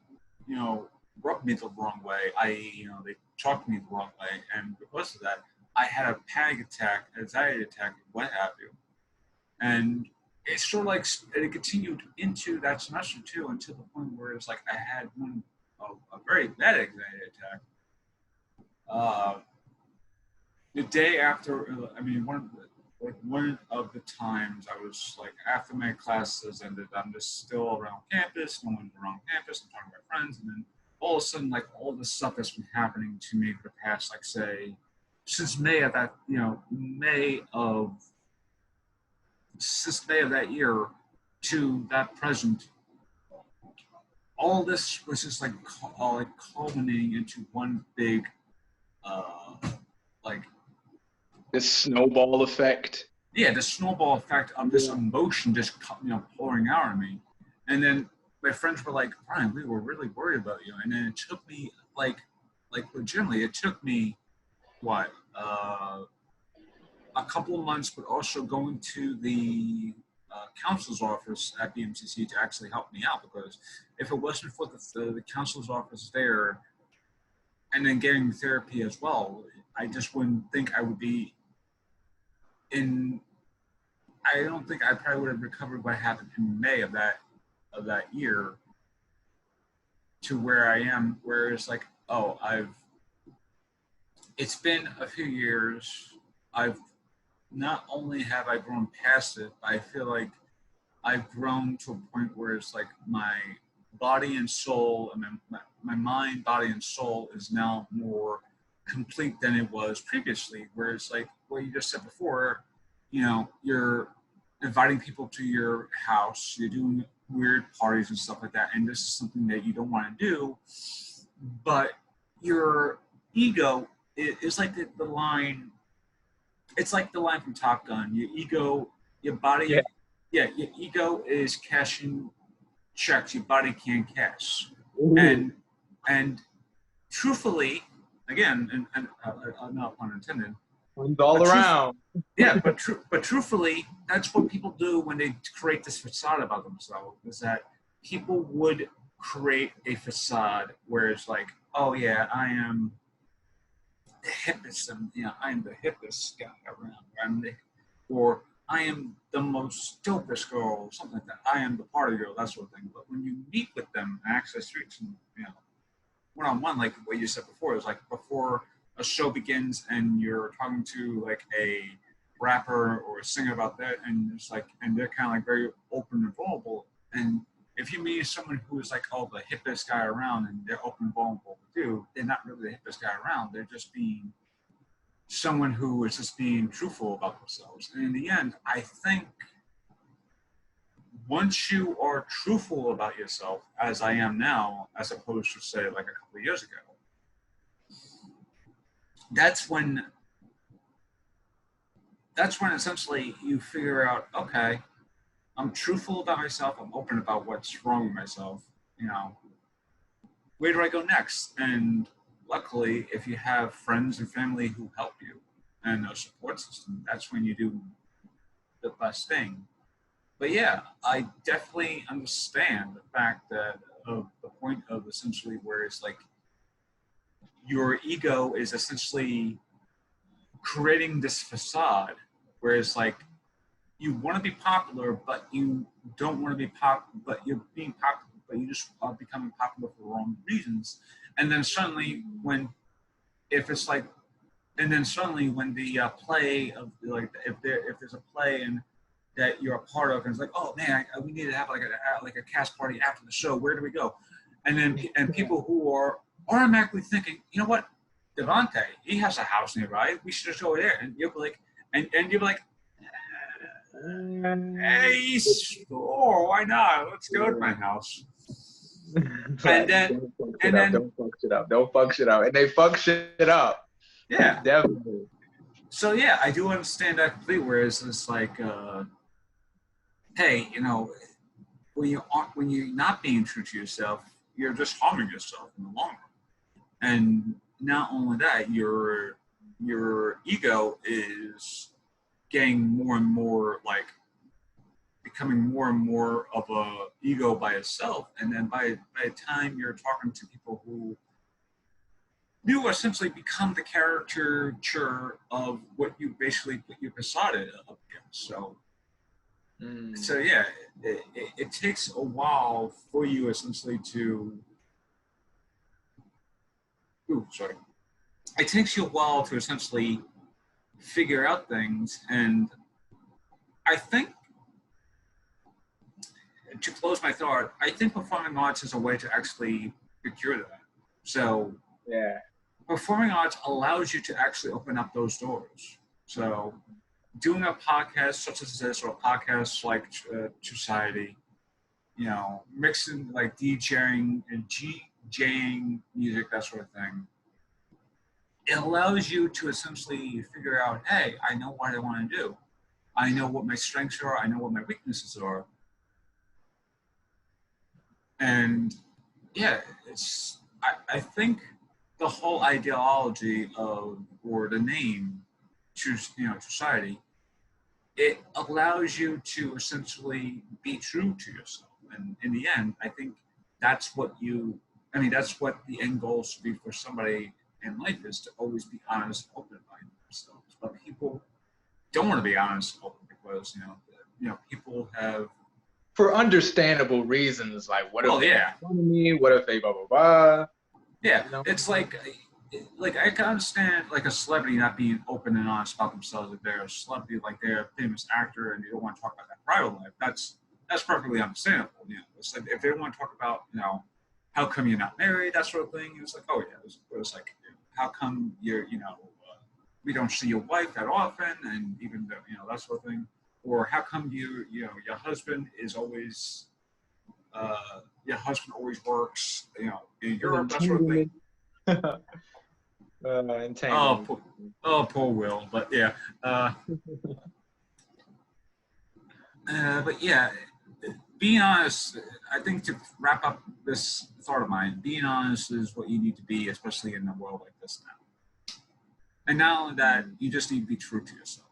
you know, rubbed me the wrong way. They talked to me the wrong way, and because of that, I had a panic attack, anxiety attack, what have you. And it's sort of like it continued into that semester too, until the point where it's like I had a very bad anxiety attack. Uh, the day after, I mean, one of the times I was like, after my classes ended, I'm just still around campus, no one's around campus, I'm talking to my friends, and then all of a sudden, like, all this stuff that's been happening to me for the past, like, say, since May of that, since May of that year to that present, all this was just like culminating into one big, uh, like, This snowball effect. yeah, the snowball effect of this emotion just pouring out of me. And then my friends were like, Brian, we were really worried about you. And then it took me like legitimately, it took me what a couple of months, but also going to the counselor's office at BMCC to actually help me out, because if it wasn't for the counselor's office there and then getting therapy as well, I just wouldn't think I would be in. I don't think I probably would have recovered what happened in May of that year to where I am, where it's like, oh, it's been a few years. I've not only have I grown past it, but I feel like I've grown to a point where it's like my body and soul, and my mind, body, and soul is now more complete than it was previously. Where it's like what you just said before, you're inviting people to your house, you're doing weird parties and stuff like that, and this is something that you don't want to do, but your ego is like the line. It's like the line from Top Gun. Your ego, your body, Yeah. yeah, your ego is cashing checks your body can't cash, Ooh. and truthfully, again, not pun intended, One's all but around. yeah, but truthfully, that's what people do when they create this facade about themselves. Is that people would create a facade where it's like, oh yeah, I am the hippest, and I am the hippest guy around. Or I am the most dopest girl, or something like that. I am the party girl, that sort of thing. But when you meet with them and actually speak to them, one on one, like what you said before, is like before a show begins and you're talking to like a rapper or a singer about that, and it's like, and they're kind of like very open and vulnerable. And if you meet someone who is like, oh, the hippest guy around, and they're open and vulnerable with you, they're not really the hippest guy around. They're just being someone who is just being truthful about themselves. And in the end, I think once you are truthful about yourself, as I am now, as opposed to say like a couple of years ago, that's when essentially you figure out, okay, I'm truthful about myself, I'm open about what's wrong with myself, where do I go next? And luckily, if you have friends and family who help you and a support system, that's when you do the best thing. But yeah, I definitely understand the fact that of the point of essentially where it's like your ego is essentially creating this facade where it's like you want to be popular, but you don't want to be popular, but you're being popular, but you just are becoming popular for the wrong reasons. And then suddenly, when if it's like, and then suddenly when the play of like if there's a play and that you're a part of, and it's like, oh man, we need to have like a cast party after the show. Where do we go? And then people who are automatically thinking, you know what, Devante, he has a house nearby. We should just go there. And you'll be like, and you'll be like, hey, sure, why not? Let's go to my house. Right. And then Don't fuck shit up. Don't fuck shit up. And they fuck shit up. Yeah. Definitely. So yeah, I do understand that completely. Whereas it's like, hey, you know, when you're not being true to yourself, you're just harming yourself in the long run. And not only that, your ego is getting more and more like becoming more and more of a ego by itself. And then by the time you're talking to people who you essentially become the caricature of what you basically put your persona up against. So yeah, it takes a while for you essentially to. Ooh, sorry. It takes you a while to essentially figure out things, and I think, to close my thought, I think performing arts is a way to actually procure that. So yeah, performing arts allows you to actually open up those doors. So doing a podcast such as this, or a podcast like Society, you know, mixing like DJing and DJing music, that sort of thing, it allows you to essentially figure out, hey, I know what I want to do. I know what my strengths are. I know what my weaknesses are. And yeah, I think the whole ideology of, or the name, Society, it allows you to essentially be true to yourself. And in the end, I think that's what that's what the end goal should be for somebody in life, is to always be honest and open about themselves. But people don't want to be honest and open because, people have, for understandable reasons, like what if they yeah, make fun of me? What if they blah blah blah? Yeah, it's like I can understand like a celebrity not being open and honest about themselves. If they're a celebrity, like they're a famous actor, and they don't want to talk about that private life, that's perfectly understandable. You know, it's like if they want to talk about, how come you're not married, that sort of thing. It's like, oh yeah, it was like, how come you're, we don't see your wife that often, and even though, that sort of thing, or how come your husband is always your husband always works, in Europe, that sort of thing. Poor Will, but yeah. But yeah, being honest, I think, to wrap up this thought of mine, being honest is what you need to be, especially in a world like this now. And not only that, you just need to be true to yourself.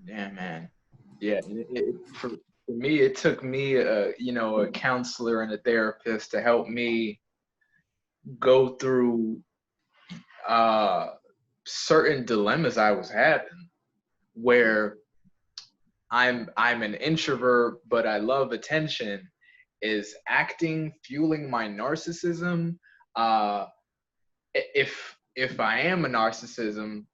Yeah, man. Yeah, for me, it took me, a counselor and a therapist to help me go through certain dilemmas I was having, where I'm an introvert, but I love attention. Is acting fueling my narcissism? If I am a narcissism,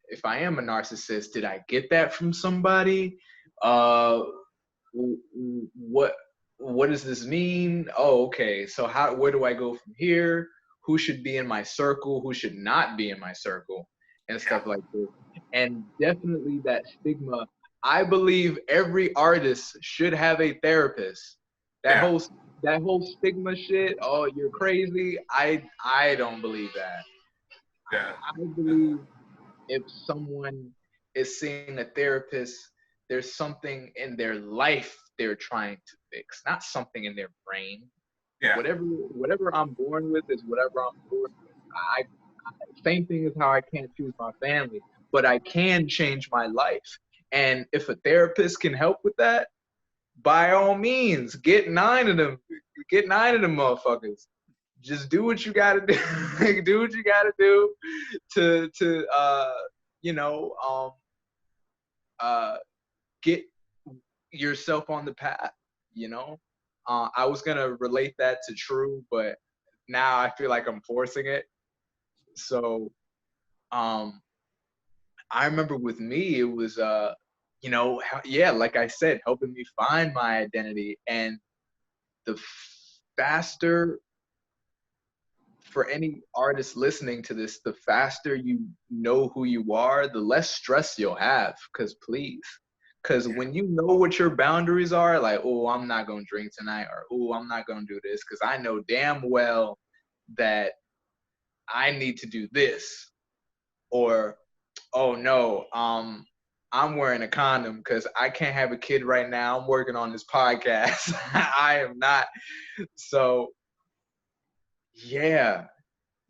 if I am a narcissist, did I get that from somebody? What does this mean? Oh, okay. So where do I go from here? Who should be in my circle? Who should not be in my circle? And stuff like this. And definitely that stigma. I believe every artist should have a therapist. That whole stigma shit. Oh, you're crazy. I don't believe that. Yeah. I believe if someone is seeing a therapist, there's something in their life they're trying to fix, not something in their brain. Yeah. Whatever I'm born with is whatever I'm born with. Same thing as how I can't choose my family, but I can change my life. And if a therapist can help with that, by all means, get 9 of them. Get 9 of them motherfuckers. Just do what you gotta do. Do what you gotta do to get yourself on the path. I was gonna relate that to True, but now I feel like I'm forcing it. So I remember with me, it was, yeah, like I said, helping me find my identity. And the faster, for any artist listening to this, the faster you know who you are, the less stress you'll have. Because when you know what your boundaries are, like, oh, I'm not going to drink tonight, or oh, I'm not going to do this, because I know damn well that I need to do this, or oh no, I'm wearing a condom because I can't have a kid right now. I'm working on this podcast. I am not. So yeah,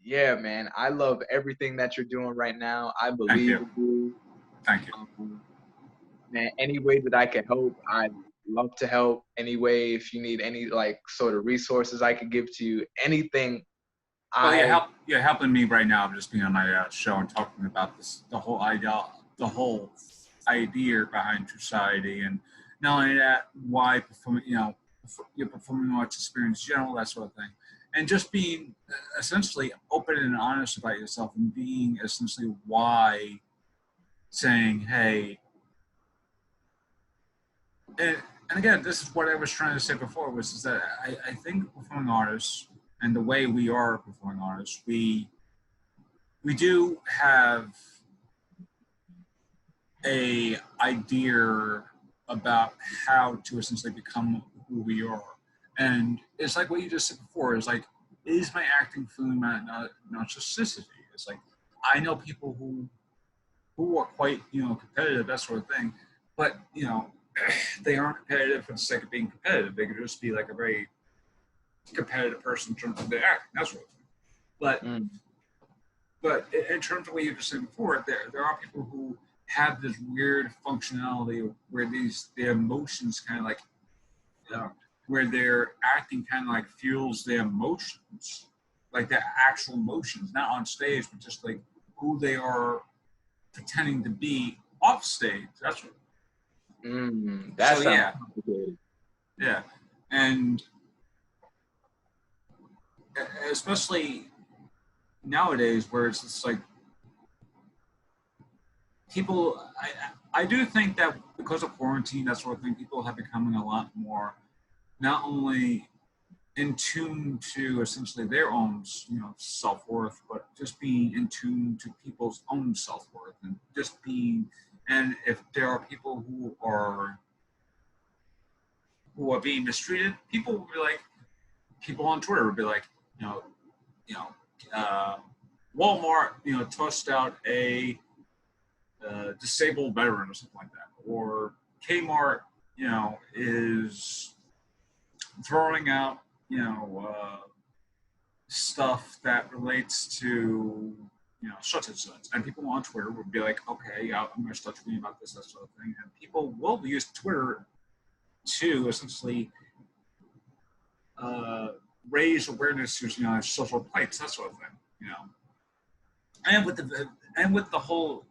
man. I love everything that you're doing right now. I Thank believe you. in you. Thank you. Man, any way that I can help, I'd love to help. Any way, if you need any like sort of resources I could give to you, anything. Well, I you're helping me right now. I'm just being on my show and talking about this, the whole idea behind society, and not only that, why performing, your performing arts experience, in general, that sort of thing, and just being essentially open and honest about yourself, and being essentially why saying, hey, and, and again, this is what I was trying to say before, was is that I think performing artists and the way we are performing artists, we do have a idea about how to essentially become who we are. And it's like what you just said before, is like, is my acting feeling not narcissicity? It's like, I know people who are quite, competitive, that sort of thing, but, they aren't competitive for the sake of being competitive. They could just be like a very competitive person in terms of their acting, that sort of thing. But mm, But in terms of what you just said before, there are people who have this weird functionality where their emotions kind of like, uh, where their acting kind of like fuels their emotions, like their actual emotions, not on stage, but just like who they are pretending to be off stage. That's what. that So sounds yeah, complicated. yeah, and especially nowadays, where it's just like people, I do think that because of quarantine, that sort of thing, people have becoming a lot more not only in tune to essentially their own, self-worth, but just being in tune to people's own self-worth, and just being, and if there are people who are being mistreated, people on Twitter would be like, you know, you know, uh, Walmart, tossed out a disabled veteran or something like that, or Kmart, is throwing out, stuff that relates to, such and such, and people on Twitter would be like, okay, yeah, I'm going to start tweeting about this, that sort of thing, and people will use Twitter to essentially uh, raise awareness to, social plights, that sort of thing, and with the whole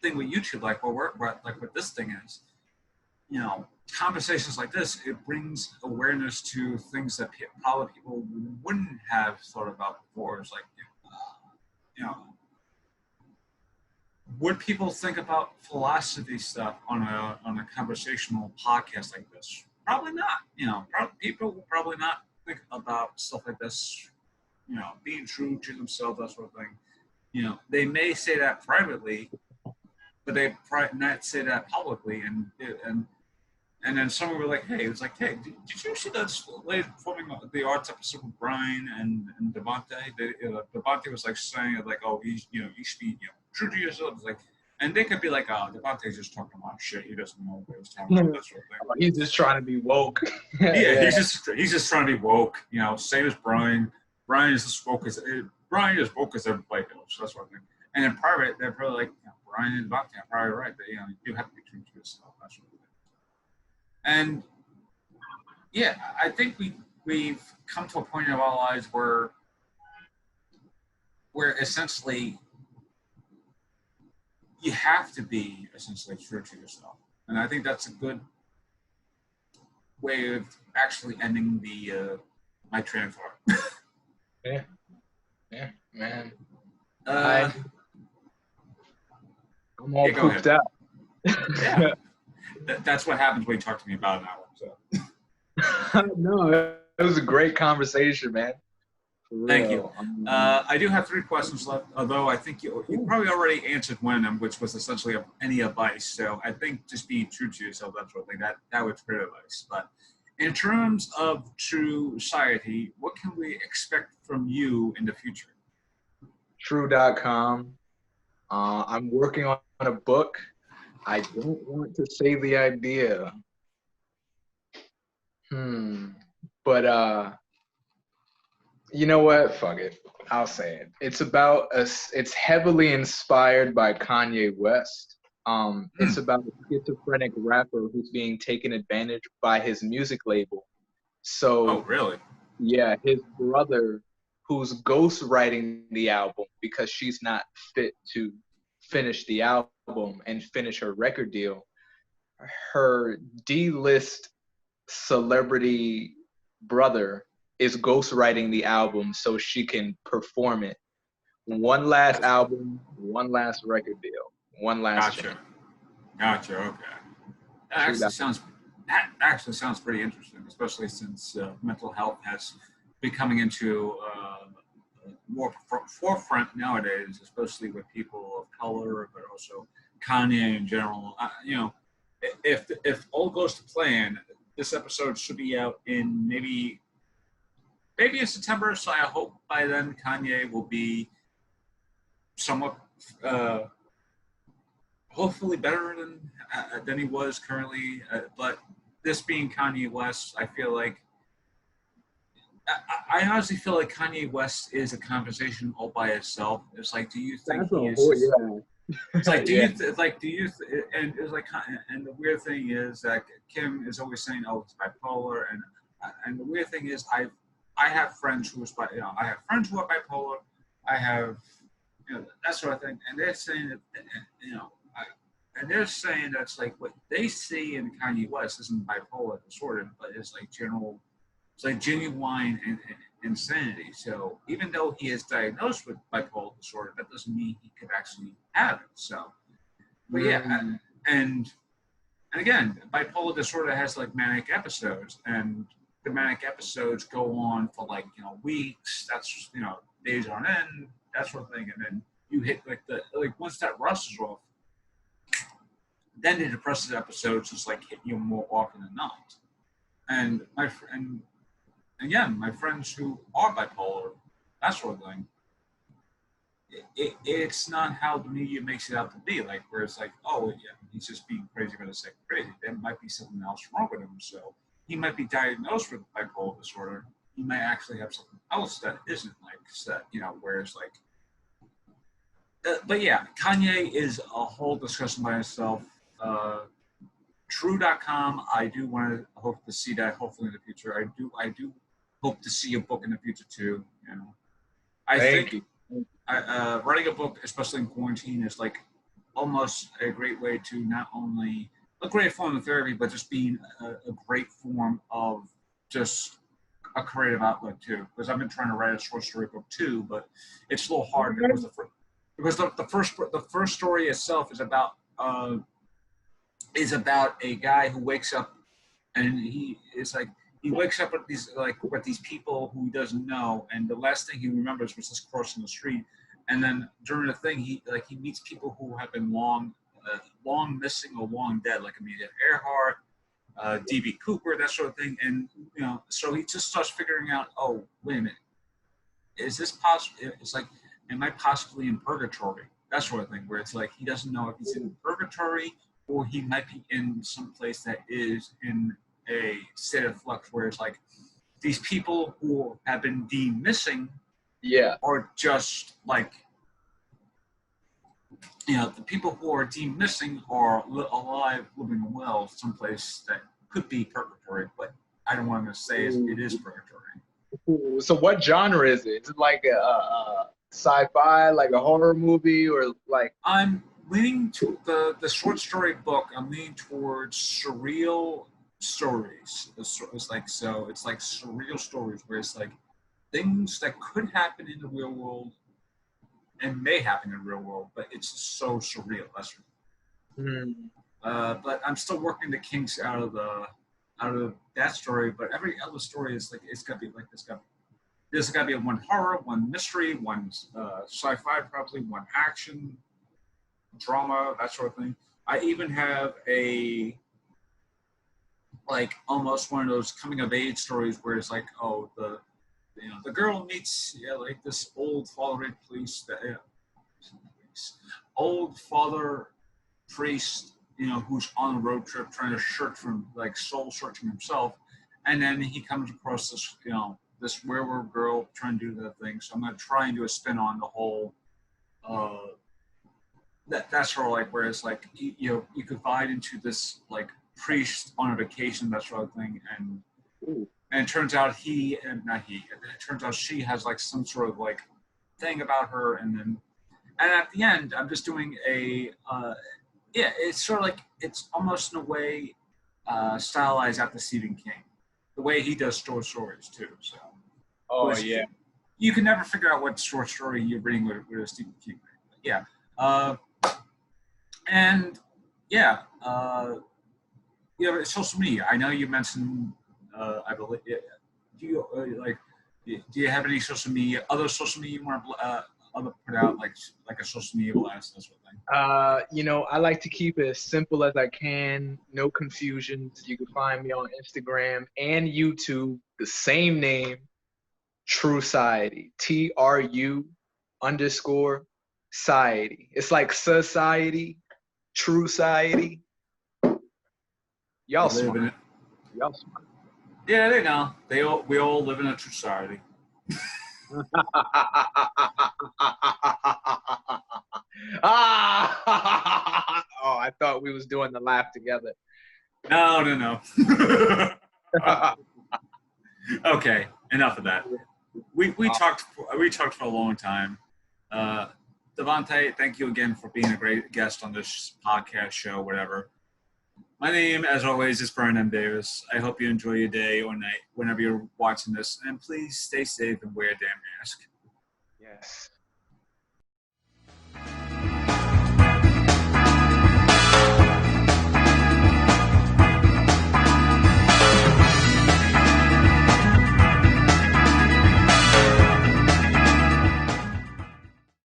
thing with YouTube, like like what this thing is, conversations like this, it brings awareness to things that probably people wouldn't have thought about before. It's like, you know, would people think about philosophy stuff on a conversational podcast like this? Probably not. People will probably not think about stuff like this. Being true to themselves, that sort of thing. They may say that privately, but they probably not say that publicly, and then someone were like, hey, it was like, hey, did you see that lady performing the arts episode with Bryan and Devante? Devante was like saying like, oh, you should be, true to yourself. It's like, and they could be like, oh, Devante's just talking about shit. He doesn't know what he's talking about, that sort of thing. He's just trying to be woke. Yeah, he's just trying to be woke. Same as Bryan. Bryan is as woke as everybody else. That sort of thing. And in private, they're probably like, Bryan and Devante are probably right. But you do have to be true to yourself. That sort of thing. And yeah, I think we've come to a point in our lives where essentially you have to be essentially true to yourself, and I think that's a good way of actually ending the my train of thought. Yeah, yeah, man. Uh, I'm all yeah, go pooped ahead. out. Yeah, that's what happens when you talk to me about an hour. So No, it was a great conversation, man. For thank you. real. I do have three questions left, although I think you Ooh, probably already answered one of them, which was essentially any advice. So I think just being true to yourself, that sort of thing, that was great advice. But in terms of true society, what can we expect from you in the future? true.com. I'm working on a book. I don't want to say the idea. Hmm. But you know what? Fuck it. I'll say it. It's about us. It's heavily inspired by Kanye West. Hmm. It's about a schizophrenic rapper who's being taken advantage by his music label. Oh, So really? yeah, his brother, who's ghostwriting the album because she's not fit to finish the album and finish her record deal. Her D-list celebrity brother is ghostwriting the album so she can perform it. One last Gotcha. album, one last record deal, one last chance. Gotcha. Gotcha. Okay. That True actually that. sounds that actually sounds pretty interesting, especially since mental health has been coming into more forefront nowadays, especially with people of color, but also Kanye in general. If all goes to plan, this episode should be out in maybe in September. So I hope by then Kanye will be somewhat uh, hopefully better than he was currently. But this being Kanye West, I feel like I honestly feel like Kanye West is a conversation all by itself. It's like, do you think That's a he is whole just? It's yeah. like, Yeah. and it's like, and the weird thing is that Kim is always saying, "Oh, it's bipolar," and the weird thing is, I have friends who I have friends who are bipolar. I have, that sort of thing, and they're saying that, you know, and they're saying that's like what they see in Kanye West isn't bipolar disorder, but it's like genuine insanity. So even though he is diagnosed with bipolar disorder, that doesn't mean he could actually have it. So, but yeah, Mm, and and again, bipolar disorder has like manic episodes, and the manic episodes go on for like weeks. That's days on end, that sort of thing, and then you hit like once that rush is off, then the depressive episodes just like hit you more often than not. And and again, my friends who are bipolar, that sort of thing, it's not how the media makes it out to be. Like, where it's like, oh, yeah, he's just being crazy for the sake of crazy. There might be something else wrong with him. So he might be diagnosed with bipolar disorder. He might actually have something else that isn't like that, whereas like, but yeah, Kanye is a whole discussion by itself. Uh, True.com, I do want to hope to see that hopefully in the future. I do hope to see a book in the future too. I thank think you. writing a book, especially in quarantine, is like almost a great way to not only a great form of therapy, but just being a great form of just a creative outlet too. Because I've been trying to write a short story book too, but it's a little hard because the first story itself is about a guy who wakes up and he wakes up with these people who he doesn't know, and the last thing he remembers was just crossing the street. And then during the thing, he meets people who have been long missing or long dead, like Amelia Earhart, DB Cooper, that sort of thing. And so he just starts figuring out, oh, wait a minute, is this possible? It's like, am I possibly in purgatory? That sort of thing, where it's like he doesn't know if he's in purgatory or he might be in some place that is in a state of flux, where it's like these people who have been deemed missing Yeah. are just like, the people who are deemed missing are alive, living well, someplace that could be purgatory, but I don't want to say it is purgatory. Ooh. So what genre is it? Is it like a sci-fi, like a horror movie, or like? I'm leaning to the short story book. I'm leaning towards surreal stories. It's like surreal stories where it's like things that could happen in the real world and may happen in the real world, but it's so surreal. That's but I'm still working the kinks out of that story. But every other story is like it's got to be like this. There's got to be one horror, one mystery, one sci-fi, probably one action, drama, that sort of thing. I even have a like almost one of those coming of age stories where it's like, oh, the girl meets like this old father priest, old father priest, who's on a road trip trying to search from like soul searching himself, and then he comes across this this werewolf girl trying to do that thing. So I'm gonna try and do a spin on the whole. That's sort of like where it's like you confide into this like priest on a vacation, that sort of thing, and it turns out it turns out she has like some sort of like thing about her, and at the end I'm just doing a it's sort of like it's almost in a way stylized after Stephen King, the way he does short stories too. So yeah. you can never figure out what short story you're reading with a Stephen King. But yeah. And yeah, social media. I know you mentioned, I believe, do you like, do you have any social media, other social media you want to put out, like a social media blast, that sort of thing? I like to keep it as simple as I can, no confusions. You can find me on Instagram and YouTube, the same name, True Society, TRU_society. It's like society, True Society. Y'all smart. Y'all smart. Yeah, they know. We all live in a true society. Oh, I thought we was doing the laugh together. No. Okay, enough of that. We talked for a long time. Devante, thank you again for being a great guest on this podcast show, whatever. My name, as always, is Bryan M. Davis. I hope you enjoy your day or night whenever you're watching this. And please stay safe and wear a damn mask. Yes.